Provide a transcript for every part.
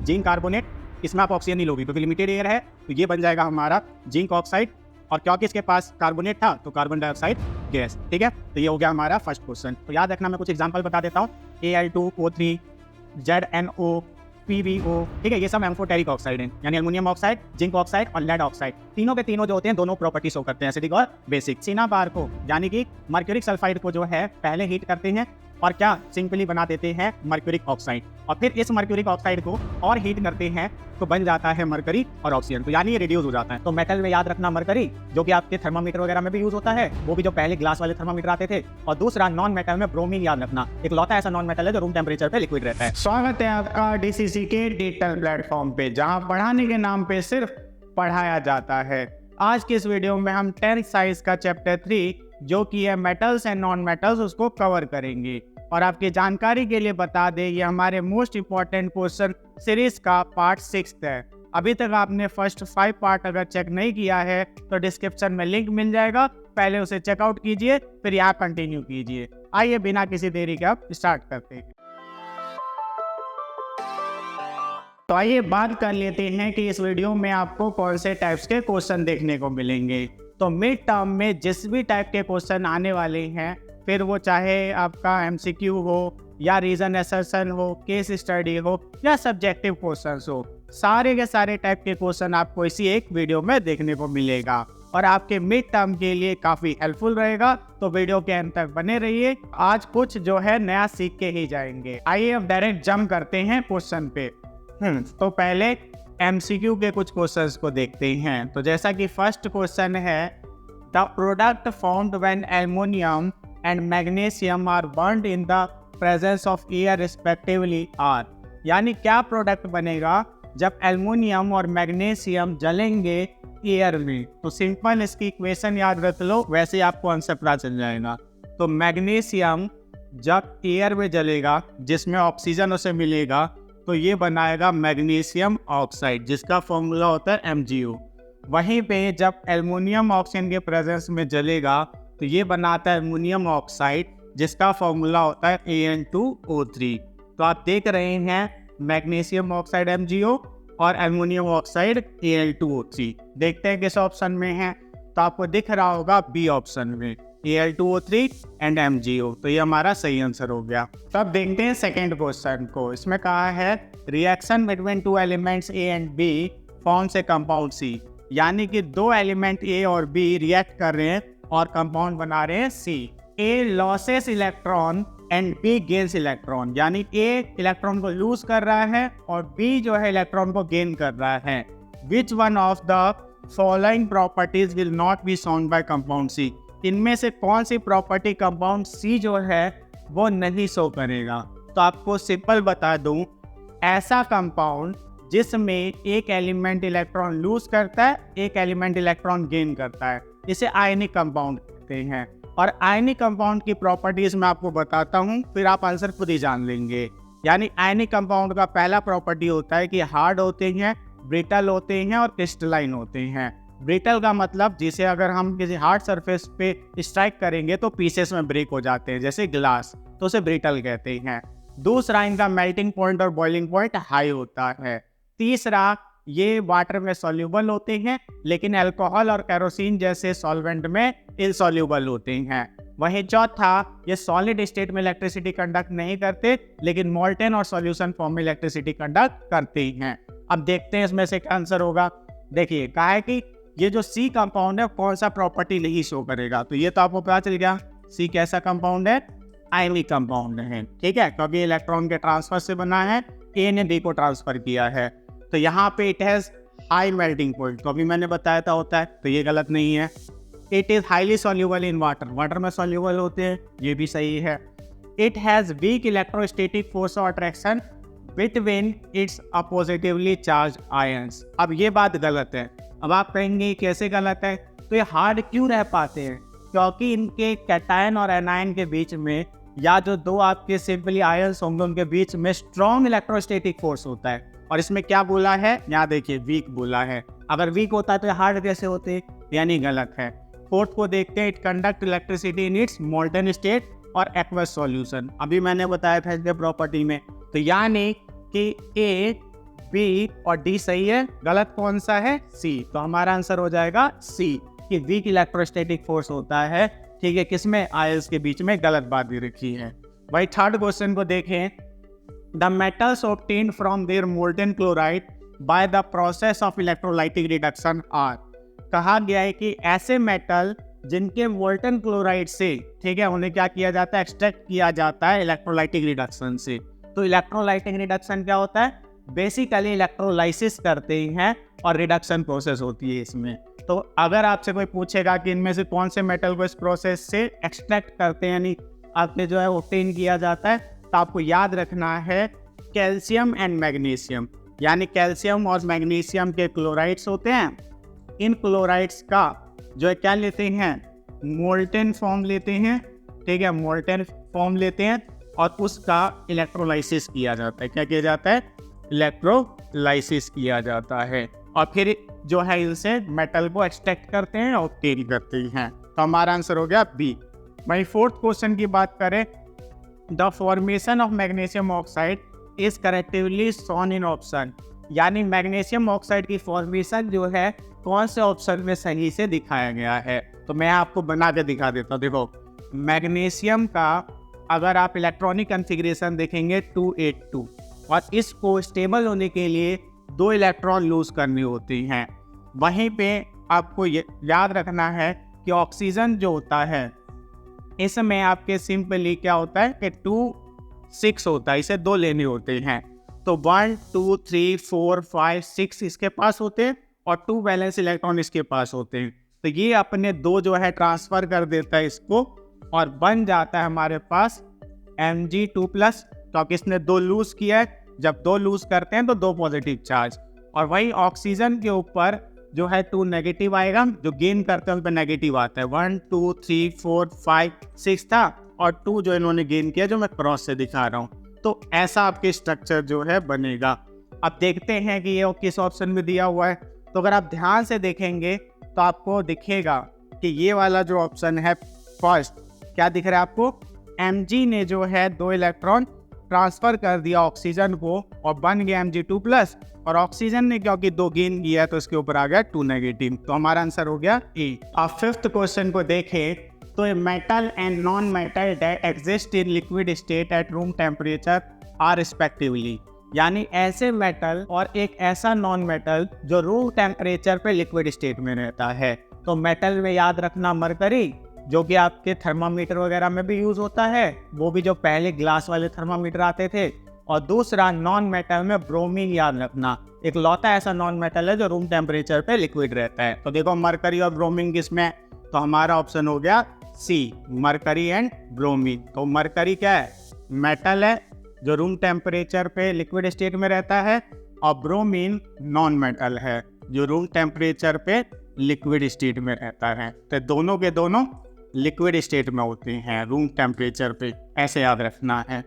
Zinc carbonate, इसमें आप oxygen नहीं लोगे क्योंकि लिमिटेड एयर है, तो ये बन जाएगा हमारा जिंक ऑक्साइड, और क्योंकि इसके पास कार्बोनेट था तो कार्बन डाइऑक्साइड गैस। ठीक है, तो ये हो गया हमारा फर्स्ट क्वेश्चन। तो याद रखना, मैं कुछ एग्जांपल बता देता हूँ। Al2O3, ZNO, PbO, ठीक है, ये सब एम्फोटेरिक ऑक्साइड हैं, यानी एल्युमिनियम ऑक्साइड, जिंक ऑक्साइड और लेड ऑक्साइड। तीनों के तीनों जो होते हैं दोनों प्रॉपर्टी शो करते हैं, एसिडिक और बेसिक। सिनाबार को यानी कि मर्क्यूरिक सल्फाइड को जो है पहले हीट करते हैं और क्या सिंपली बना देते हैं मर्क्यूरिक ऑक्साइड, और फिर इस मर्क्यूरिक ऑक्साइड को और हीट करते हैं तो बन जाता है मरकरी और ऑक्सीजन, तो यानी ये रिड्यूस हो जाता है। तो मेटल में याद रखना मरकरी, जो कि आपके थर्मामीटर वगैरह में भी यूज होता है, वो भी जो पहले ग्लास वाले थर्मामीटर आते थे। और दूसरा नॉन मेटल में ब्रोमीन याद रखना, एक लौता ऐसा नॉन मेटल है जो रूम टेम्परेचर पे लिक्विड रहता है। स्वागत है आपका डीसीसी के डिजिटल प्लेटफॉर्म पे, जहां पढ़ाने के नाम पे सिर्फ पढ़ाया जाता है। आज की इस वीडियो में हम 10th साइंस का चैप्टर 3 जो कि है मेटल्स एंड नॉन मेटल्स, उसको कवर करेंगे। और आपकी जानकारी के लिए बता दें, ये हमारे मोस्ट इंपॉर्टेंट क्वेश्चन सीरीज का पार्ट 6 है। अभी तक आपने फर्स्ट 5 पार्ट अगर चेक नहीं किया है तो डिस्क्रिप्शन में लिंक मिल जाएगा, पहले उसे चेकआउट कीजिए, फिर यहाँ कंटिन्यू कीजिए। आइए बिना किसी देरी के अब स्टार्ट करते हैं। तो आइए बात कर लेते हैं कि इस वीडियो में आपको कौन से टाइप्स के क्वेश्चन देखने को मिलेंगे। तो मिड टर्म में जिस भी टाइप के क्वेश्चन आने वाले हैं, फिर वो चाहे आपका एमसीक्यू हो या रीजन असर्शन हो, केस स्टडी हो या सब्जेक्टिव क्वेश्चंस हो, सारे के सारे टाइप के क्वेश्चन आपको इसी एक वीडियो में देखने को मिलेगा और आपके मिड टर्म के लिए काफ़ी हेल्पफुल रहेगा। तो वीडियो के अंत तक बने रहिए, आज कुछ जो है नया सीख के ही जाएंगे। आइए अब डायरेक्ट जंप करते हैं क्वेश्चन पे। तो पहले एमसीक्यू के कुछ क्वेश्चंस को देखते हैं। तो जैसा कि फर्स्ट क्वेश्चन है, the product formed when aluminium and magnesium are burned in the presence of air respectively are, यानी क्या प्रोडक्ट बनेगा जब एल्युमिनियम और मैग्नीशियम जलेंगे एयर में। तो सिंपल इसकी इक्वेशन याद रख लो, वैसे आपको आंसर पता चल जाएगा। तो मैग्नीशियम जब एयर में जलेगा जिसमें ऑक्सीजन उसे मिलेगा तो ये बनाएगा मैग्नीशियम ऑक्साइड, जिसका फॉर्मूला होता है MgO। वहीं पे जब एल्युमिनियम ऑक्सीजन के प्रेजेंस में जलेगा तो ये बनाता है एल्युमिनियम ऑक्साइड, जिसका फॉर्मूला होता है An2O3। तो आप देख रहे हैं मैग्नीशियम ऑक्साइड MgO और एल्युमिनियम ऑक्साइड Al2O3। देखते हैं किस ऑप्शन में है, तो आपको दिख रहा होगा बी ऑप्शन में Al2O3 एंड MgO। तो ये हमारा सही आंसर हो गया। तो अब देखते हैं सेकेंड क्वेश्चन को। इसमें कहा है reaction between two elements A and B forms a compound C, यानी कि दो एलिमेंट A और B रिएक्ट कर रहे हैं और कंपाउंड बना रहे हैं C। A losses electron and B gains electron, यानी A इलेक्ट्रॉन को लूज कर रहा है और B जो है इलेक्ट्रॉन को गेन कर रहा है। Which one of the following properties will not be shown by compound C, इनमें से कौन सी प्रॉपर्टी कंपाउंड C जो है वो नहीं शो करेगा। तो आपको सिंपल बता दूं, ऐसा कंपाउंड जिसमें एक एलिमेंट इलेक्ट्रॉन लूज करता है, एक एलिमेंट इलेक्ट्रॉन गेन करता है, इसे आयनिक कंपाउंड कहते हैं। और आयनिक कंपाउंड की प्रॉपर्टीज मैं आपको बताता हूं, फिर आप आंसर खुद ही जान लेंगे। यानी आयनिक कंपाउंड का पहला प्रॉपर्टी होता है कि हार्ड होते हैं, ब्रिटल होते हैं और क्रिस्टलाइन होते हैं। ब्रिटल का मतलब जिसे अगर हम किसी हार्ड सरफेस पे स्ट्राइक करेंगे तो पीसेस में ब्रेक हो जाते हैं, जैसे ग्लास, तो उसे ब्रिटल कहते हैं। दूसरा, इनका मेल्टिंग पॉइंट और बॉइलिंग पॉइंट हाई होता है। तीसरा, ये वाटर में सॉल्यूबल होते हैं लेकिन अल्कोहल और केरोसिन जैसे सॉल्वेंट में इनसॉल्यूबल होते हैं। वहीं चौथा, ये सॉलिड स्टेट में इलेक्ट्रिसिटी कंडक्ट नहीं करते लेकिन मोल्टेन और सॉल्यूशन फॉर्म में इलेक्ट्रिसिटी कंडक्ट करते हैं। अब देखते हैं इसमें से क्या आंसर होगा। देखिए, कहा है कि ये जो C कंपाउंड है कौन सा प्रॉपर्टी नहीं शो करेगा, तो ये तो आपको पता चल गया C कैसा कंपाउंड है, आयनिक कंपाउंड है। ठीक है, क्योंकि इलेक्ट्रॉन के ट्रांसफर से बना है, A ने B को ट्रांसफर किया है। तो यहाँ पे it has high melting point, तो अभी मैंने बताया था होता है, तो ये गलत नहीं है। It is highly soluble in water, water में सॉल्यूबल होते हैं, ये भी सही है। It has weak electrostatic force of attraction between its oppositely charge ions. अब ये बात गलत है। अब आप कहेंगे कैसे गलत है, तो ये हार्ड क्यों रह पाते हैं, क्योंकि इनके कैटायन और एनायन के बीच में, या जो दो आपके सिंपली आयंस होंगे उनके बीच में स्ट्रॉन्ग इलेक्ट्रोस्टैटिक फोर्स होता है। और इसमें क्या बोला है, यहाँ देखिए वीक बोला है। अगर वीक होता है तो हार्ड कैसे होते, यानी गलत है। फोर्थ को देखते हैं, it conduct electricity in its molten state और एक्वस सॉल्यूशन, अभी मैंने बताया था इसके प्रॉपर्टी में। तो यानी कि ए बी और डी सही है, गलत कौन सा है? सी। तो हमारा आंसर हो जाएगा सी कि वीक इलेक्ट्रोस्टैटिक फोर्स होता है, ठीक है, किसमें? आयंस के बीच में। गलत बात भी रखी है भाई। थर्ड क्वेश्चन को देखें, the metals obtained from their molten chloride by the process of electrolytic reduction are. कहा गया है कि ऐसे मेटल जिनके मोल्टन क्लोराइड से, ठीक है, उन्हें क्या किया जाता है? एक्सट्रैक्ट किया जाता है इलेक्ट्रोलाइटिक रिडक्शन से। तो इलेक्ट्रोलाइटिक रिडक्शन क्या होता है? बेसिकली इलेक्ट्रोलाइसिस करते हैं और रिडक्शन प्रोसेस होती है इसमें। तो अगर आपसे कोई पूछेगा कि इनमें से कौन से मेटल को इस प्रोसेस से एक्सट्रैक्ट करते हैं, यानी आपके जो है ऑब्टेन किया जाता है, तो आपको याद रखना है कैल्शियम एंड मैग्नीशियम। यानी कैल्शियम और मैग्नीशियम के क्लोराइड्स होते हैं। इन क्लोराइड्स का जो है क्या लेते हैं? मोल्टेन फॉर्म लेते हैं, ठीक है, मोल्टेन फॉर्म लेते हैं और उसका इलेक्ट्रोलाइसिस किया जाता है। क्या किया जाता है? इलेक्ट्रोलाइसिस किया जाता है और फिर जो है इनसे मेटल को एक्सट्रैक्ट करते हैं और ऑब्टेन करते हैं। तो हमारा आंसर हो गया बी। वही फोर्थ क्वेश्चन की बात करें, the formation of magnesium oxide is correctly shown in option. यानी मैग्नीशियम ऑक्साइड की फॉर्मेशन जो है कौन से ऑप्शन में सही से दिखाया गया है? तो मैं आपको बना के दिखा देता हूँ। देखो, मैग्नीशियम का अगर आप इलेक्ट्रॉनिक कॉन्फ़िगरेशन देखेंगे 282, और इसको स्टेबल होने के लिए 2 इलेक्ट्रॉन लूज करनी होती हैं। वहीं पे आपको याद रखना है कि ऑक्सीजन जो होता है इसमें आपके सिंपली क्या होता है कि 2 6 होता है, इसे 2 लेने होते हैं। तो 1 2 3 4 5 6 इसके पास होते हैं और 2 वैलेंस इलेक्ट्रॉन इसके पास होते हैं। तो ये अपने 2 जो है ट्रांसफर कर देता है इसको और बन जाता है हमारे पास Mg2+। तो इसने 2 लूज किया है, जब 2 लूज करते हैं तो 2 पॉजिटिव चार्ज, और वही ऑक्सीजन के ऊपर जो है 2 नेगेटिव आएगा, जो गेन करते हैं उस पर नेगेटिव आता है। 1 2 3 4 5 6 था और 2 जो इन्होंने गेन किया, जो मैं क्रॉस से दिखा रहा हूँ। तो ऐसा आपके स्ट्रक्चर जो है बनेगा। अब देखते हैं कि ये किस ऑप्शन में दिया हुआ है। तो अगर आप ध्यान से देखेंगे तो आपको दिखेगा कि ये वाला जो ऑप्शन है फर्स्ट, क्या दिख रहा है आपको? Mg ने जो है 2 इलेक्ट्रॉन ट्रांसफर कर दिया ऑक्सीजन को और बन गया Mg2+, और ऑक्सीजन ने क्योंकि 2 गेन किया तो इसके ऊपर आ गया 2 नेगेटिव। तो हमारा आंसर हो गया ए। अब फिफ्थ क्वेश्चन को देखें, तो a metal and non metal that exist in liquid state at room temperature are respectively. यानी ऐसे मेटल और एक ऐसा नॉन मेटल जो रूम टेम्परेचर पे लिक्विड स्टेट में रहता है। तो मेटल में याद रखना मरकरी, जो कि आपके थर्मामीटर वगैरह में भी यूज होता है, वो भी जो पहले ग्लास वाले थर्मामीटर आते थे। और दूसरा नॉन मेटल में ब्रोमीन याद रखना, एक लौता ऐसा नॉन मेटल है जो रूम टेम्परेचर पे लिक्विड रहता है। तो देखो मरकरी और ब्रोमीन किसमें? तो हमारा ऑप्शन हो गया सी, मरकरी एंड ब्रोमीन। तो मरकरी क्या है? मेटल है जो रूम टेम्परेचर पे लिक्विड स्टेट में रहता है, और ब्रोमीन नॉन मेटल है जो रूम टेम्परेचर पे लिक्विड स्टेट में रहता है। तो दोनों के दोनों लिक्विड स्टेट में होते हैं रूम टेम्परेचर पे, ऐसे याद रखना है।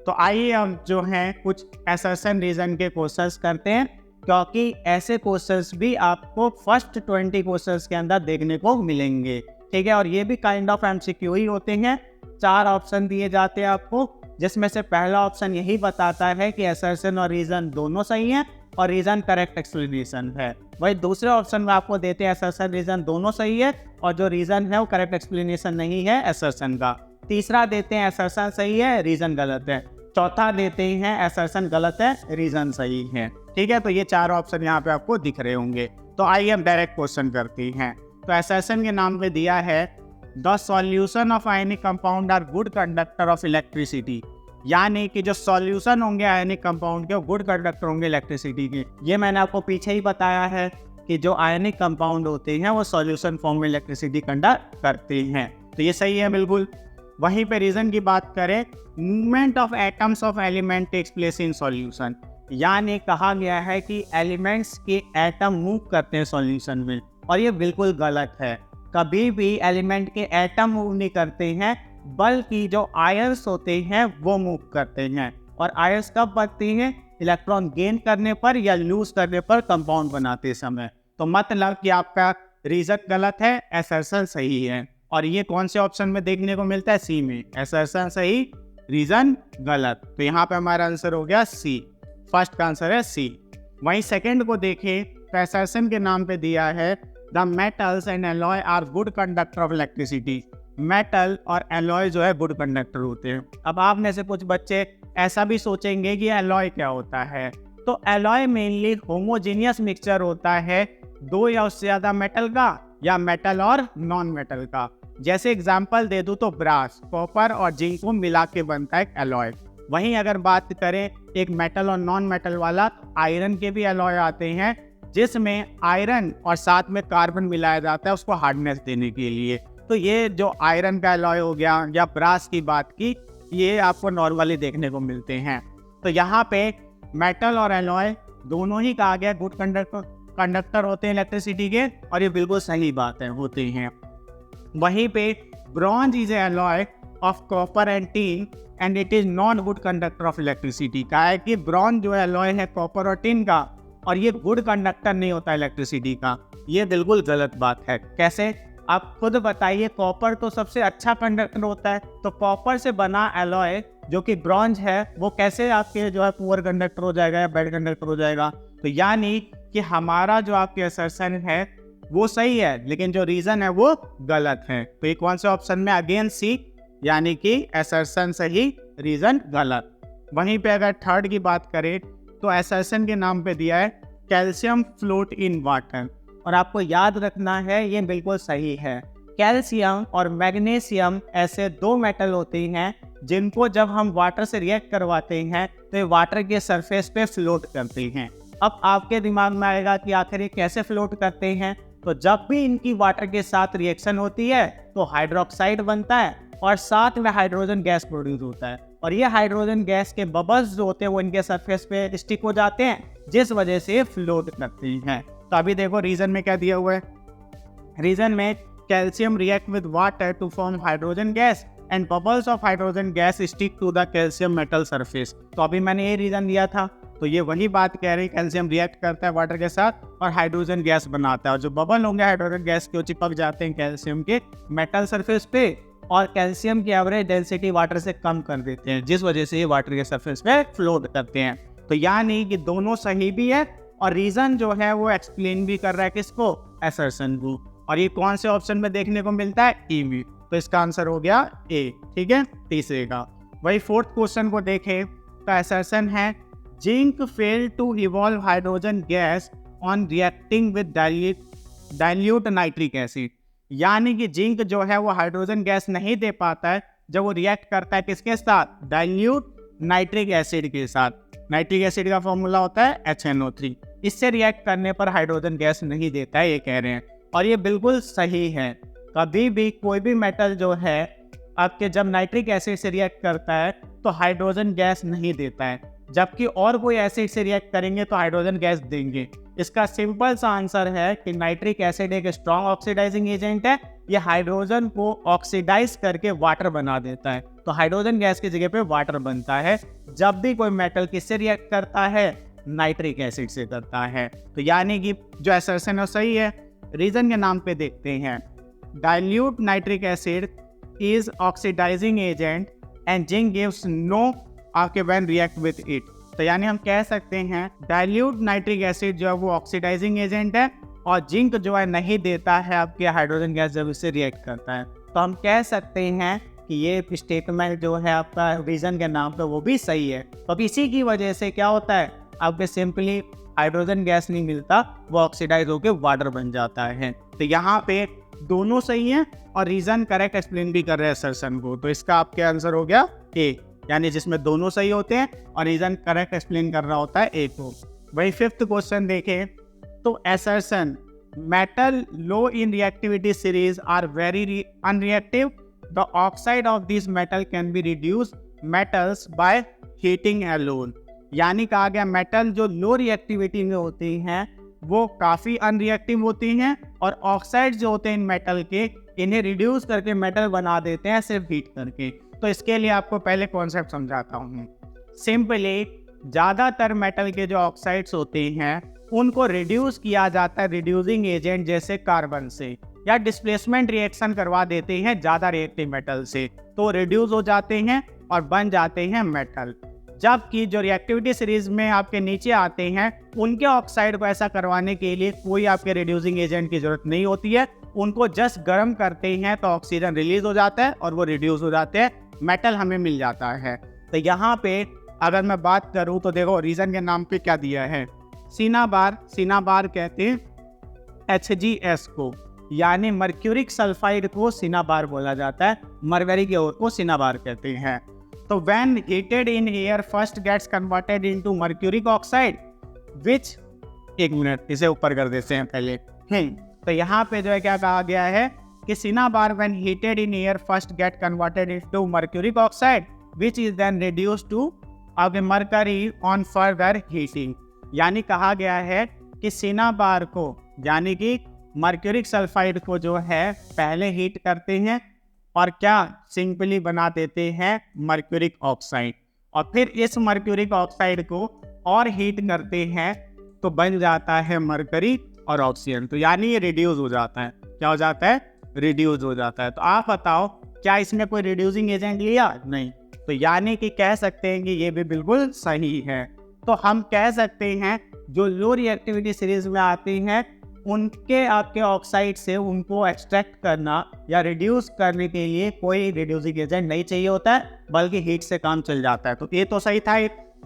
तो आइए अब जो है कुछ असर्शन रीजन के क्वेश्चंस करते हैं, क्योंकि ऐसे क्वेश्चंस भी आपको फर्स्ट 20 क्वेश्चंस के अंदर देखने को मिलेंगे, ठीक है। और ये भी काइंड ऑफ एमसीक्यू ही होते हैं। 4 ऑप्शन दिए जाते हैं आपको, जिसमें से पहला ऑप्शन यही बताता है कि असर्शन और रीजन दोनों सही हैं और रीजन करेक्ट एक्सप्लेनेशन है। वही दूसरे ऑप्शन में आपको देते हैं असर्शन रीजन दोनों सही है और जो रीजन है वो करेक्ट एक्सप्लेनेशन नहीं है असर्शन का। तीसरा देते हैं असर्शन सही है, रीजन गलत है। चौथा देते हैं असर्शन गलत है, रीजन सही है, ठीक है। तो ये 4 ऑप्शन यहाँ पे आपको दिख रहे होंगे। तो आइए हम डायरेक्ट क्वेश्चन करते हैं। तो असर्शन के नाम पे दिया है the solution of ionic compound are good conductor of electricity. यानी कि जो सॉल्यूशन होंगे आयनिक कंपाउंड के वो गुड कंडक्टर होंगे इलेक्ट्रिसिटी के। ये मैंने आपको पीछे ही बताया है कि जो आयनिक कंपाउंड होते हैं वो सॉल्यूशन फॉर्म में इलेक्ट्रिसिटी कंडक्ट करते हैं। तो ये सही है बिल्कुल। वहीं पे रीजन की बात करें, movement of atoms of element takes place in solution. यानी कहा गया है कि एलिमेंट्स के एटम मूव करते हैं सॉल्यूशन में, और ये बिल्कुल गलत है। कभी भी एलिमेंट के एटम मूव नहीं करते हैं, बल्कि जो आयंस होते हैं वो मूव करते हैं। और आयंस कब बनते हैं? इलेक्ट्रॉन गेन करने पर या लूज करने पर कंपाउंड बनाते समय। तो मतलब कि आपका रीजन गलत है, असर्शन सही है। और ये कौन से ऑप्शन में देखने को मिलता है? सी में। असर्शन सही, रीजन गलत। तो यहाँ पे हमारा आंसर हो गया सी। फर्स्ट का आंसर है सी। वहीं सेकंड को देखें तो असर्शन के नाम पे दिया है the metals and alloy are good conductor of electricity. Metal और एलॉय जो है गुड कंडक्टर होते हैं। अब आप में से कुछ बच्चे ऐसा भी सोचेंगे कि एलॉय क्या होता है, तो एलॉय मेनली होमोजेनियस मिक्सचर होता है दो या उससे ज़्यादा मेटल का या मेटल और नॉन मेटल का। जैसे एग्जांपल दे दूं तो ब्रास, कॉपर और जिंक को मिला के बनता है एलॉय। वहीं अगर बात करें एक मेटल और नॉन मेटल वाला, आयरन के भी एलॉय आते हैं जिसमें आयरन और साथ में कार्बन मिलाया जाता है उसको हार्डनेस देने के लिए। तो ये जो आयरन का एलॉय हो गया या ब्रास की बात की, ये आपको नॉर्मली देखने को मिलते हैं। तो यहाँ पे मेटल और एलॉय दोनों ही कहा गया गुड कंडक्टर होते हैं इलेक्ट्रिसिटी के, और ये बिल्कुल सही बात है, होते हैं। वहीं पे bronze is alloy of copper and tin and it is not good conductor of electricity. कहा है कि ब्रॉन्ज जो एलॉय है कॉपर और टिन का, और ये गुड कंडक्टर नहीं होता इलेक्ट्रिसिटी का। ये बिल्कुल गलत बात है। कैसे, आप खुद बताइए। कॉपर तो सबसे अच्छा कंडक्टर होता है, तो कॉपर से बना एलॉय जो कि ब्रॉन्ज है वो कैसे आपके जो है पुअर कंडक्टर हो जाएगा या बैड कंडक्टर हो जाएगा। तो यानी कि हमारा जो आपके असर्शन है वो सही है, लेकिन जो रीजन है वो गलत है। तो ये कौन से ऑप्शन में, अगेन सी, यानी कि असर्शन सही, रीजन गलत। वहीं पे अगर थर्ड की बात करें तो असर्शन के नाम पे दिया है कैल्शियम फ्लोट इन वाटर, और आपको याद रखना है ये बिल्कुल सही है। कैल्शियम और मैग्नीशियम ऐसे दो मेटल होते हैं जिनको जब हम वाटर से रिएक्ट करवाते हैं तो ये वाटर के सरफेस पे फ्लोट करते हैं। अब आपके दिमाग में आएगा कि आखिर ये कैसे फ्लोट करते हैं। तो जब भी इनकी वाटर के साथ रिएक्शन होती है तो हाइड्रोक्साइड बनता है और साथ में हाइड्रोजन गैस प्रोड्यूस होता है, और ये हाइड्रोजन गैस के बबल्स जो होते हैं वो इनके सरफेस पे स्टिक हो जाते हैं, जिस वजह से ये फ्लोट करते हैं। तो अभी देखो रीजन में क्या दिया हुआ है। रीजन में calcium react with water to form hydrogen gas and bubbles of hydrogen gas stick to the calcium metal surface. तो अभी मैंने ये रीजन दिया था, तो ये वही बात कह रही है, कैल्शियम रिएक्ट करता है वाटर के साथ और हाइड्रोजन गैस बनाता है, और जो बबल होंगे हाइड्रोजन गैस के वो चिपक जाते हैं कैल्शियम के मेटल सरफेस पे, और कैल्शियम की एवरेज डेंसिटी वाटर से कम कर देते हैं, जिस वजह से ये वाटर के सरफेस पे फ्लोट करते हैं। तो यानी कि दोनों सही भी है, और रीजन जो है वो एक्सप्लेन भी कर रहा है किसको, असर्शन को। और ये कौन से ऑप्शन में देखने को मिलता है, ई में। तो इसका आंसर हो गया ए, ठीक है, तीसरे का। वही फोर्थ क्वेश्चन को देखें तो असर्शन है zinc fail to evolve hydrogen gas on reacting with dilute nitric acid. यानी कि जिंक जो है वो हाइड्रोजन गैस नहीं दे पाता है जब वो रिएक्ट करता है किसके साथ, डाइल्यूट नाइट्रिक एसिड के साथ। नाइट्रिक एसिड का फॉर्मूला होता है HNO3। इससे रिएक्ट करने पर हाइड्रोजन गैस नहीं देता है, ये कह रहे हैं, और ये बिल्कुल सही है। कभी भी कोई भी मेटल जो है आपके जब नाइट्रिक एसिड से रिएक्ट करता है तो हाइड्रोजन गैस नहीं देता है, जबकि और कोई एसिड से रिएक्ट करेंगे तो हाइड्रोजन गैस देंगे। इसका सिंपल सा आंसर है कि नाइट्रिक एसिड एक स्ट्रॉन्ग ऑक्सीडाइजिंग एजेंट है। ये हाइड्रोजन को ऑक्सीडाइज करके वाटर बना देता है, तो हाइड्रोजन गैस की जगह पे वाटर बनता है जब भी कोई मेटल किससे रिएक्ट करता है, नाइट्रिक एसिड से करता है। तो यानी कि जो असर्शन है सही है। रीजन के नाम पे देखते हैं, dilute nitric acid is oxidising agent and zinc gives no आपके व्हेन रिएक्ट विद इट। तो यानी हम कह सकते हैं डाइल्यूट नाइट्रिक एसिड जो है वो ऑक्सीडाइजिंग एजेंट है, और जिंक जो है नहीं देता है आपके हाइड्रोजन गैस जब इससे रिएक्ट करता है। तो हम कह सकते हैं कि ये स्टेटमेंट जो है आपका रीजन के नाम पे वो भी सही है। तो इसी की वजह से क्या होता है, आपके सिंपली हाइड्रोजन गैस नहीं मिलता, वो ऑक्सीडाइज होकर वाटर बन जाता है। तो यहाँ पे दोनों सही हैं और रीजन करेक्ट एक्सप्लेन भी कर रहे हैं असर्शन को। तो इसका आपके आंसर हो गया ए, यानी जिसमें दोनों सही होते हैं और रीजन करेक्ट एक्सप्लेन कर रहा होता है ए को। वही फिफ्थ क्वेश्चन देखें तो assertion metal low in reactivity series are very unreactive, the oxide of this metal can be reduce metals by heating alone. यानी कहा गया मेटल जो लो रिएक्टिविटी में होती हैं वो काफ़ी अनरिएक्टिव होती हैं, और ऑक्साइड जो होते हैं इन मेटल के, इन्हें रिड्यूस करके मेटल बना देते हैं सिर्फ हीट करके। तो इसके लिए आपको पहले कॉन्सेप्ट समझाता हूँ। सिंपली ज़्यादातर मेटल के जो ऑक्साइड्स होते हैं उनको रिड्यूस किया जाता है रिड्यूसिंग एजेंट जैसे कार्बन से, या डिस्प्लेसमेंट रिएक्शन करवा देते हैं ज़्यादा रिएक्टिव मेटल से, तो रिड्यूस हो जाते हैं और बन जाते हैं मेटल। जबकि जो रिएक्टिविटी सीरीज में आपके नीचे आते हैं उनके ऑक्साइड को ऐसा करवाने के लिए कोई आपके रिड्यूसिंग एजेंट की जरूरत नहीं होती है। उनको जस्ट गर्म करते हैं तो ऑक्सीजन रिलीज हो जाता है और वो रिड्यूस हो जाते हैं, मेटल हमें मिल जाता है। तो यहाँ पे अगर मैं बात करूँ तो देखो रीजन के नाम पे क्या दिया है, सिनाबार कहते हैं HGS को, यानी मर्क्यूरिक सल्फाइड को सिनाबार बोला जाता है, मरकरी के ओर को सिनाबार कहते हैं। तो when heated in air first gets converted into mercuric oxide which, एक मिनट इसे ऊपर कर देते हैं पहले। तो यहाँ पे जो है क्या कहा गया है कि cinnabar when heated in air first get converted into mercuric oxide which is then reduced to अब मरकरी ऑन फर्दर हीटिंग। यानी कहा गया है कि सिनाबार को यानी कि मर्क्यूरिक सल्फाइड को जो है पहले हीट करते हैं और क्या सिंपली बना देते हैं मर्क्यूरिक ऑक्साइड, और फिर इस मर्क्यूरिक ऑक्साइड को और हीट करते हैं तो बन जाता है मरकरी और ऑक्सीजन। तो यानी ये रिड्यूस हो जाता है, क्या हो जाता है, रिड्यूस हो जाता है। तो आप बताओ क्या इसमें कोई रिड्यूसिंग एजेंट लिया, नहीं, तो यानी कि कह सकते हैं कि ये भी बिल्कुल सही है। तो हम कह सकते हैं जो लो रिएक्टिविटी सीरीज में आती हैं उनके आपके ऑक्साइड से उनको एक्सट्रैक्ट करना या रिड्यूस करने के लिए कोई रिड्यूसिंग एजेंट नहीं चाहिए होता है, बल्कि हीट से काम चल जाता है। तो ये तो सही था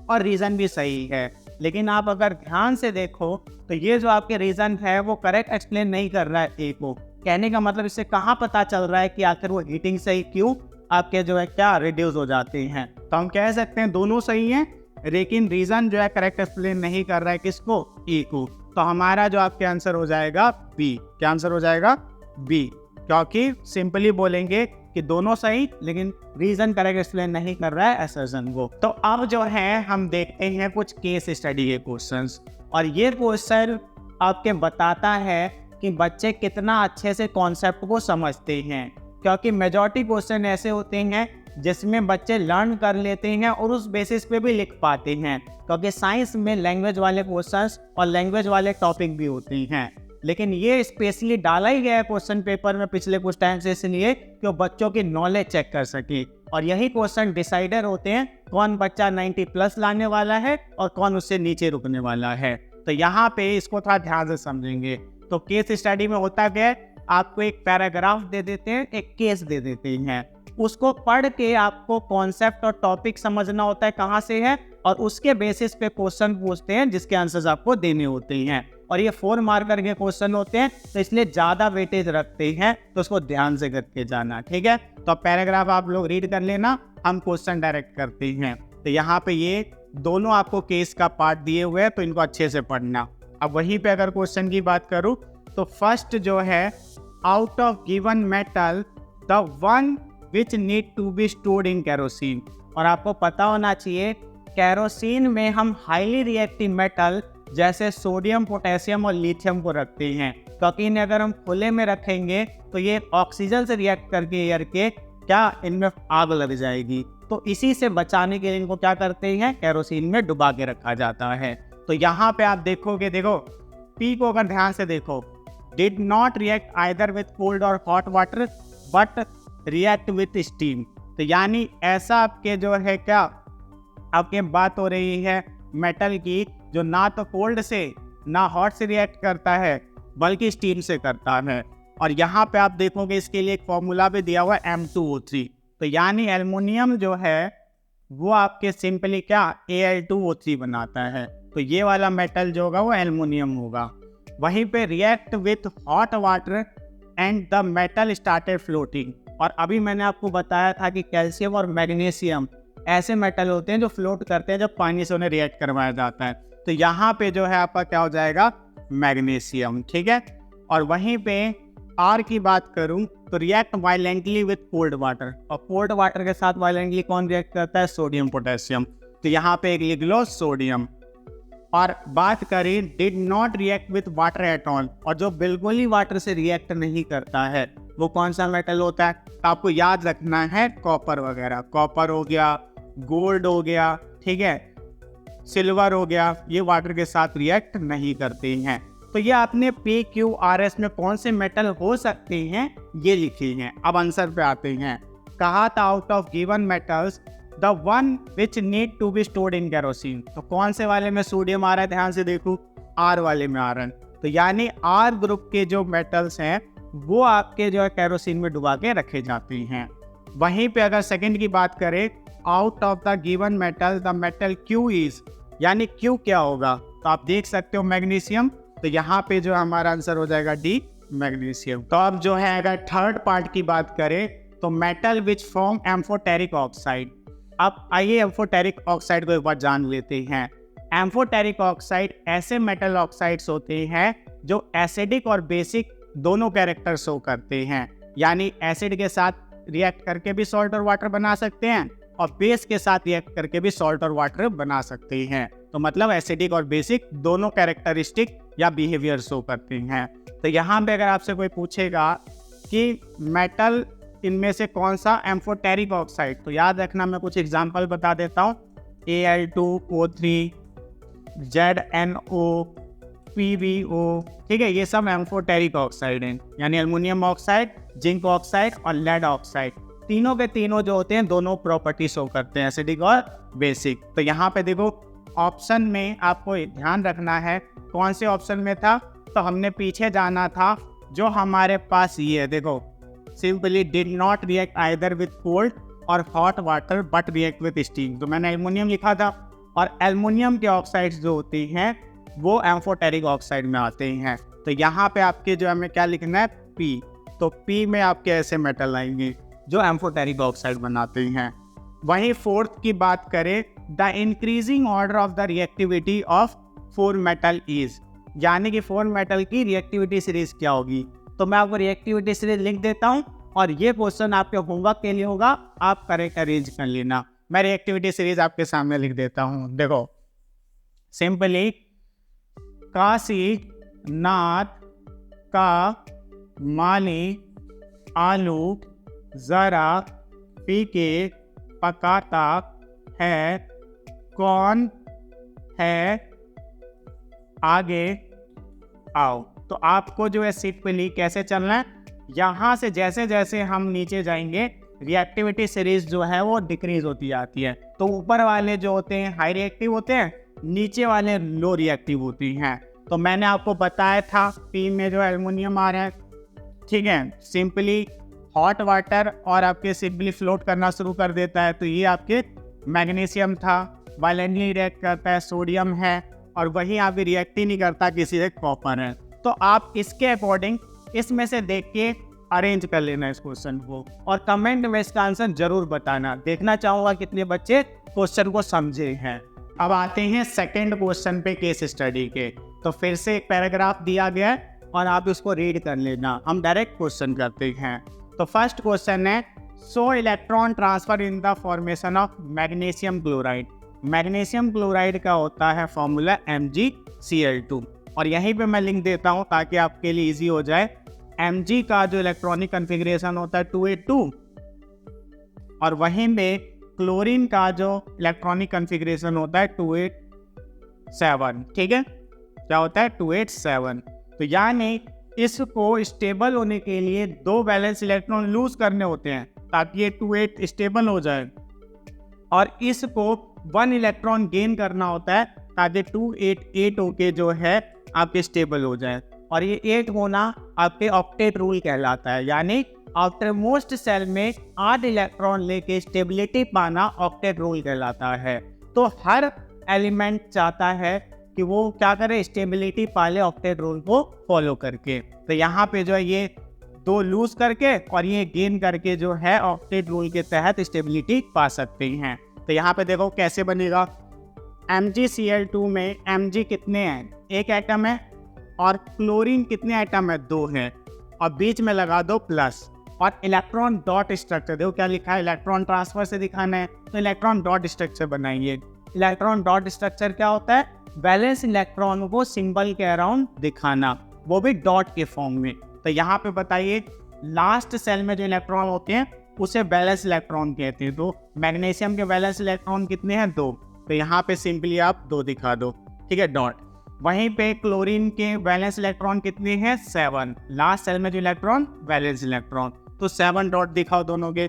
और रीज़न भी सही है। लेकिन आप अगर ध्यान से देखो तो ये जो आपके रीज़न है वो करेक्ट एक्सप्लेन नहीं कर रहा है ए को। कहने का मतलब इससे कहाँ पता चल रहा है कि आखिर वो हीटिंग से ही क्यों आपके जो है क्या रिड्यूस हो जाते हैं। तो हम कह सकते हैं दोनों सही हैं, लेकिन रीज़न जो है करेक्ट एक्सप्लेन नहीं कर रहा है किसको, ए को। तो हमारा जो आपके आंसर हो जाएगा बी। क्या आंसर हो जाएगा, बी, क्योंकि सिंपली बोलेंगे कि दोनों सही लेकिन रीजन करेक्ट एक्सप्लेन नहीं कर रहा है असर्शन को। तो अब जो है हम देखते हैं कुछ केस स्टडी के क्वेश्चंस, और ये क्वेश्चन आपके बताता है कि बच्चे कितना अच्छे से कॉन्सेप्ट को समझते हैं, क्योंकि मेजॉरिटी क्वेश्चन ऐसे होते हैं जिसमें बच्चे लर्न कर लेते हैं और उस बेसिस पे भी लिख पाते हैं, क्योंकि साइंस में लैंग्वेज वाले क्वेश्चंस और लैंग्वेज वाले टॉपिक भी होते हैं। लेकिन ये स्पेशली डाला ही गया है क्वेश्चन पेपर में पिछले कुछ टाइम से, इसलिए कि वो बच्चों की नॉलेज चेक कर सके, और यही क्वेश्चन डिसाइडर होते हैं कौन बच्चा 90+ लाने वाला है और कौन उससे नीचे रुकने वाला है। तो यहाँ पे इसको थोड़ा ध्यान से समझेंगे। तो केस स्टडी में होता क्या है, आपको एक पैराग्राफ दे देते हैं, एक केस दे देते हैं, उसको पढ़ के आपको कॉन्सेप्ट और टॉपिक समझना होता है कहाँ से है, और उसके बेसिस पे क्वेश्चन पूछते हैं जिसके आंसर्स आपको देने होते हैं। और ये 4 मार्कर के क्वेश्चन होते हैं, तो इसलिए ज़्यादा वेटेज रखते हैं, तो उसको ध्यान से करके जाना, ठीक है। तो पैराग्राफ आप लोग रीड कर लेना, हम क्वेश्चन डायरेक्ट करते हैं। तो यहाँ पे ये दोनों आपको केस का पार्ट दिए हुए हैं, तो इनको अच्छे से पढ़ना। अब वहीं पे अगर क्वेश्चन की बात करूँ तो फर्स्ट जो है, out of given metal the one which need to be stored in kerosene. और आपको पता होना चाहिए कैरोसिन में हम हाईली रिएक्टिव मेटल जैसे सोडियम, पोटेशियम और लिथियम को रखते हैं, क्योंकि इन्हें अगर हम खुले में रखेंगे तो ये ऑक्सीजन से रिएक्ट करके एयर के क्या इनमें आग लग जाएगी। तो इसी से बचाने के लिए इनको क्या करते हैं, कैरोसिन में डुबा के रखा जाता है। तो यहाँ पे आप देखोगे, देखो पी को अगर ध्यान से देखो, did not react either with cold और hot water but react with steam. तो यानी ऐसा आपके जो है क्या आपके बात हो रही है मेटल की, जो ना तो कोल्ड से ना हॉट से रिएक्ट करता है बल्कि स्टीम से करता है। और यहाँ पे आप देखोगे इसके लिए एक फॉर्मूला भी दिया हुआ है M2O3। तो यानी एल्युमिनियम जो है वो आपके सिंपली क्या Al2O3 बनाता है। तो ये वाला मेटल जो होगा वो एल्युमिनियम होगा। वहीं पे react with hot water and the metal started floating. और अभी मैंने आपको बताया था कि कैल्शियम और मैग्नीशियम ऐसे मेटल होते हैं जो फ्लोट करते हैं जब पानी से उन्हें रिएक्ट करवाया जाता है। तो यहाँ पे जो है आपका क्या हो जाएगा, मैग्नीशियम, ठीक है। और वहीं पे आर की बात करूँ तो react violently with cold water, और कोल्ड वाटर के साथ वायलेंटली कौन रिएक्ट करता है, सोडियम, पोटेशियम। तो यहाँ पे एक लिख लो सोडियम। और बात करें did not react with water at all, और जो बिल्कुल ही वाटर से रिएक्ट नहीं करता है वो कौन सा मेटल होता है, तो आपको याद रखना है कॉपर वगैरह, कॉपर हो गया, गोल्ड हो गया, ठीक है, सिल्वर हो गया, ये वाटर के साथ रिएक्ट नहीं करते हैं। तो ये आपने PQRS में कौन से मेटल हो सकते हैं ये लिखे हैं। अब आंसर पे आते हैं। कहा था out of given metals the one which need to be stored in kerosene. तो कौन से वाले में सोडियम आ रहा है, ध्यान से देखो, आर वाले में आ रहा है। तो यानी आर ग्रुप के जो मेटल्स हैं वो आपके जो है केरोसिन में डुबा के रखे जाते हैं। वहीं पे अगर सेकंड की बात करें, out of the given metal the metal Q is, यानी क्यू क्या होगा, तो आप देख सकते हो मैग्नीशियम। तो यहाँ पे जो हमारा आंसर हो जाएगा डी, मैग्नीशियम। तो अब जो है अगर थर्ड पार्ट की बात करें तो metal which form amphoteric oxide. अब आइए एम्फोटेरिक ऑक्साइड को एक बार जान लेते हैं। एम्फोटेरिक ऑक्साइड ऐसे मेटल ऑक्साइड्स होते हैं जो एसिडिक और बेसिक दोनों कैरेक्टर शो करते हैं, यानी एसिड के साथ रिएक्ट करके भी सॉल्ट और वाटर बना सकते हैं और बेस के साथ रिएक्ट करके भी सॉल्ट और वाटर बना सकते हैं। तो मतलब एसिडिक और बेसिक दोनों कैरेक्टरिस्टिक या बिहेवियर शो करते हैं। तो यहाँ पे अगर आपसे कोई पूछेगा कि मेटल इनमें से कौन सा एम्फोटेरिक ऑक्साइड, तो याद रखना मैं कुछ एग्जांपल बता देता हूँ। Al2O3, ZnO, PbO, ठीक है, ये सब एम्फोटेरिक ऑक्साइड हैं, यानी एल्युमिनियम ऑक्साइड, जिंक ऑक्साइड और लेड ऑक्साइड। तीनों के तीनों जो होते हैं दोनों प्रॉपर्टी शो करते हैं, एसिडिक और बेसिक। तो यहाँ पे देखो ऑप्शन में आपको ध्यान रखना है कौन से ऑप्शन में था, तो हमने पीछे जाना था जो हमारे पास ये है, देखो simply did not react either with cold और hot water but react with steam. तो मैंने एल्युमिनियम लिखा था, और एल्युमिनियम के ऑक्साइड्स जो होते हैं वो एम्फोटेरिक ऑक्साइड में आते हैं। तो यहाँ पे आपके जो हमें क्या लिखना है, पी। तो पी में आपके ऐसे मेटल आएंगे जो एम्फोटेरिक ऑक्साइड बनाते हैं। वहीं फोर्थ की बात करें, the increasing order of the reactivity of 4 metal is, यानी कि 4 मेटल की रिएक्टिविटी सीरीज क्या होगी। तो मैं आपको रिएक्टिविटी सीरीज लिख देता हूँ और ये क्वेश्चन आपके होमवर्क के लिए होगा, आप करेक्ट अरेंज कर लेना। मैं रिएक्टिविटी सीरीज आपके सामने लिख देता हूँ, देखो सिंपली काशी, नाथ, का, माली, आलू, जरा, पीके, पकाता है, कौन है, आगे आओ। तो आपको जो है सीट पे ली कैसे चलना है, यहाँ से जैसे जैसे हम नीचे जाएंगे रिएक्टिविटी सीरीज जो है वो डिक्रीज होती जाती है। तो ऊपर वाले जो होते हैं हाई रिएक्टिव होते हैं, नीचे वाले लो रिएक्टिव होती हैं। तो मैंने आपको बताया था पी में जो एल्युमिनियम आ रहा है, ठीक है, सिंपली हॉट वाटर और आपके सिंपली फ्लोट करना शुरू कर देता है। तो ये आपके मैग्नीशियम था, वायलेंटली रिएक्ट करता है, सोडियम है, और वहीं आप रिएक्ट ही नहीं करता, किसी से कॉपर है। तो आप इसके अकॉर्डिंग इसमें से देख के अरेंज कर लेना इस क्वेश्चन को, और कमेंट में इसका आंसर जरूर बताना। देखना चाहूँगा कितने बच्चे क्वेश्चन को समझे हैं। अब आते हैं सेकंड क्वेश्चन पे केस स्टडी के। तो फिर से एक पैराग्राफ दिया गया है और आप इसको रीड कर लेना। हम डायरेक्ट क्वेश्चन करते हैं। तो फर्स्ट क्वेश्चन है, सो electron transfer in the formation of magnesium chloride. Magnesium chloride का होता है फॉर्मूला MgCl2, और यहीं पे मैं लिंक देता हूँ ताकि आपके लिए इजी हो जाए। Mg का जो इलेक्ट्रॉनिक कन्फिग्रेशन होता है 282, और वहीं पे क्लोरीन का जो इलेक्ट्रॉनिक कन्फिग्रेशन होता है 287, ठीक है, क्या होता है 287। तो यानी इसको स्टेबल होने के लिए 2 बैलेंस इलेक्ट्रॉन लूज करने होते हैं ताकि ये 28 स्टेबल हो जाए, और इसको 1 इलेक्ट्रॉन गेन करना होता है ताकि 288 होके जो है आपके स्टेबल हो जाए। और ये 8 होना आपके ऑक्टेट रूल कहलाता है, यानी आफ्टर मोस्ट सेल में 8 इलेक्ट्रॉन लेके स्टेबिलिटी पाना ऑक्टेट रूल कहलाता है। तो हर एलिमेंट चाहता है कि वो क्या करे, स्टेबिलिटी पाले ऑक्टेट रूल को फॉलो करके। तो यहाँ पे जो है ये 2 लूज करके और ये गेन करके जो है ऑक्टेट रूल के तहत स्टेबिलिटी पा सकते हैं। तो यहाँ पे देखो कैसे बनेगा, MgCl2 में Mg कितने हैं, 1 एटम है, और क्लोरीन कितने आइटम है, 2 है, और बीच में लगा दो प्लस, और इलेक्ट्रॉन डॉट स्ट्रक्चर देखो क्या लिखा है, इलेक्ट्रॉन ट्रांसफर से दिखाना है तो इलेक्ट्रॉन डॉट स्ट्रक्चर बनाइए। इलेक्ट्रॉन डॉट स्ट्रक्चर क्या होता है, वैलेंस इलेक्ट्रॉन को सिंबल के अराउंड दिखाना, वो भी डॉट के फॉर्म में। तो यहाँ पे बताइए लास्ट सेल में जो इलेक्ट्रॉन होते हैं उसे वैलेंस इलेक्ट्रॉन कहते हैं। तो मैग्नीशियम के वैलेंस इलेक्ट्रॉन कितने हैं, 2, तो यहाँ पे सिंपली आप 2 दिखा दो, ठीक है, डॉट। वहीं पे क्लोरीन के वैलेंस इलेक्ट्रॉन कितने हैं, 7, लास्ट सेल में जो इलेक्ट्रॉन वैलेंस इलेक्ट्रॉन, तो 7 डॉट दिखाओ दोनों के।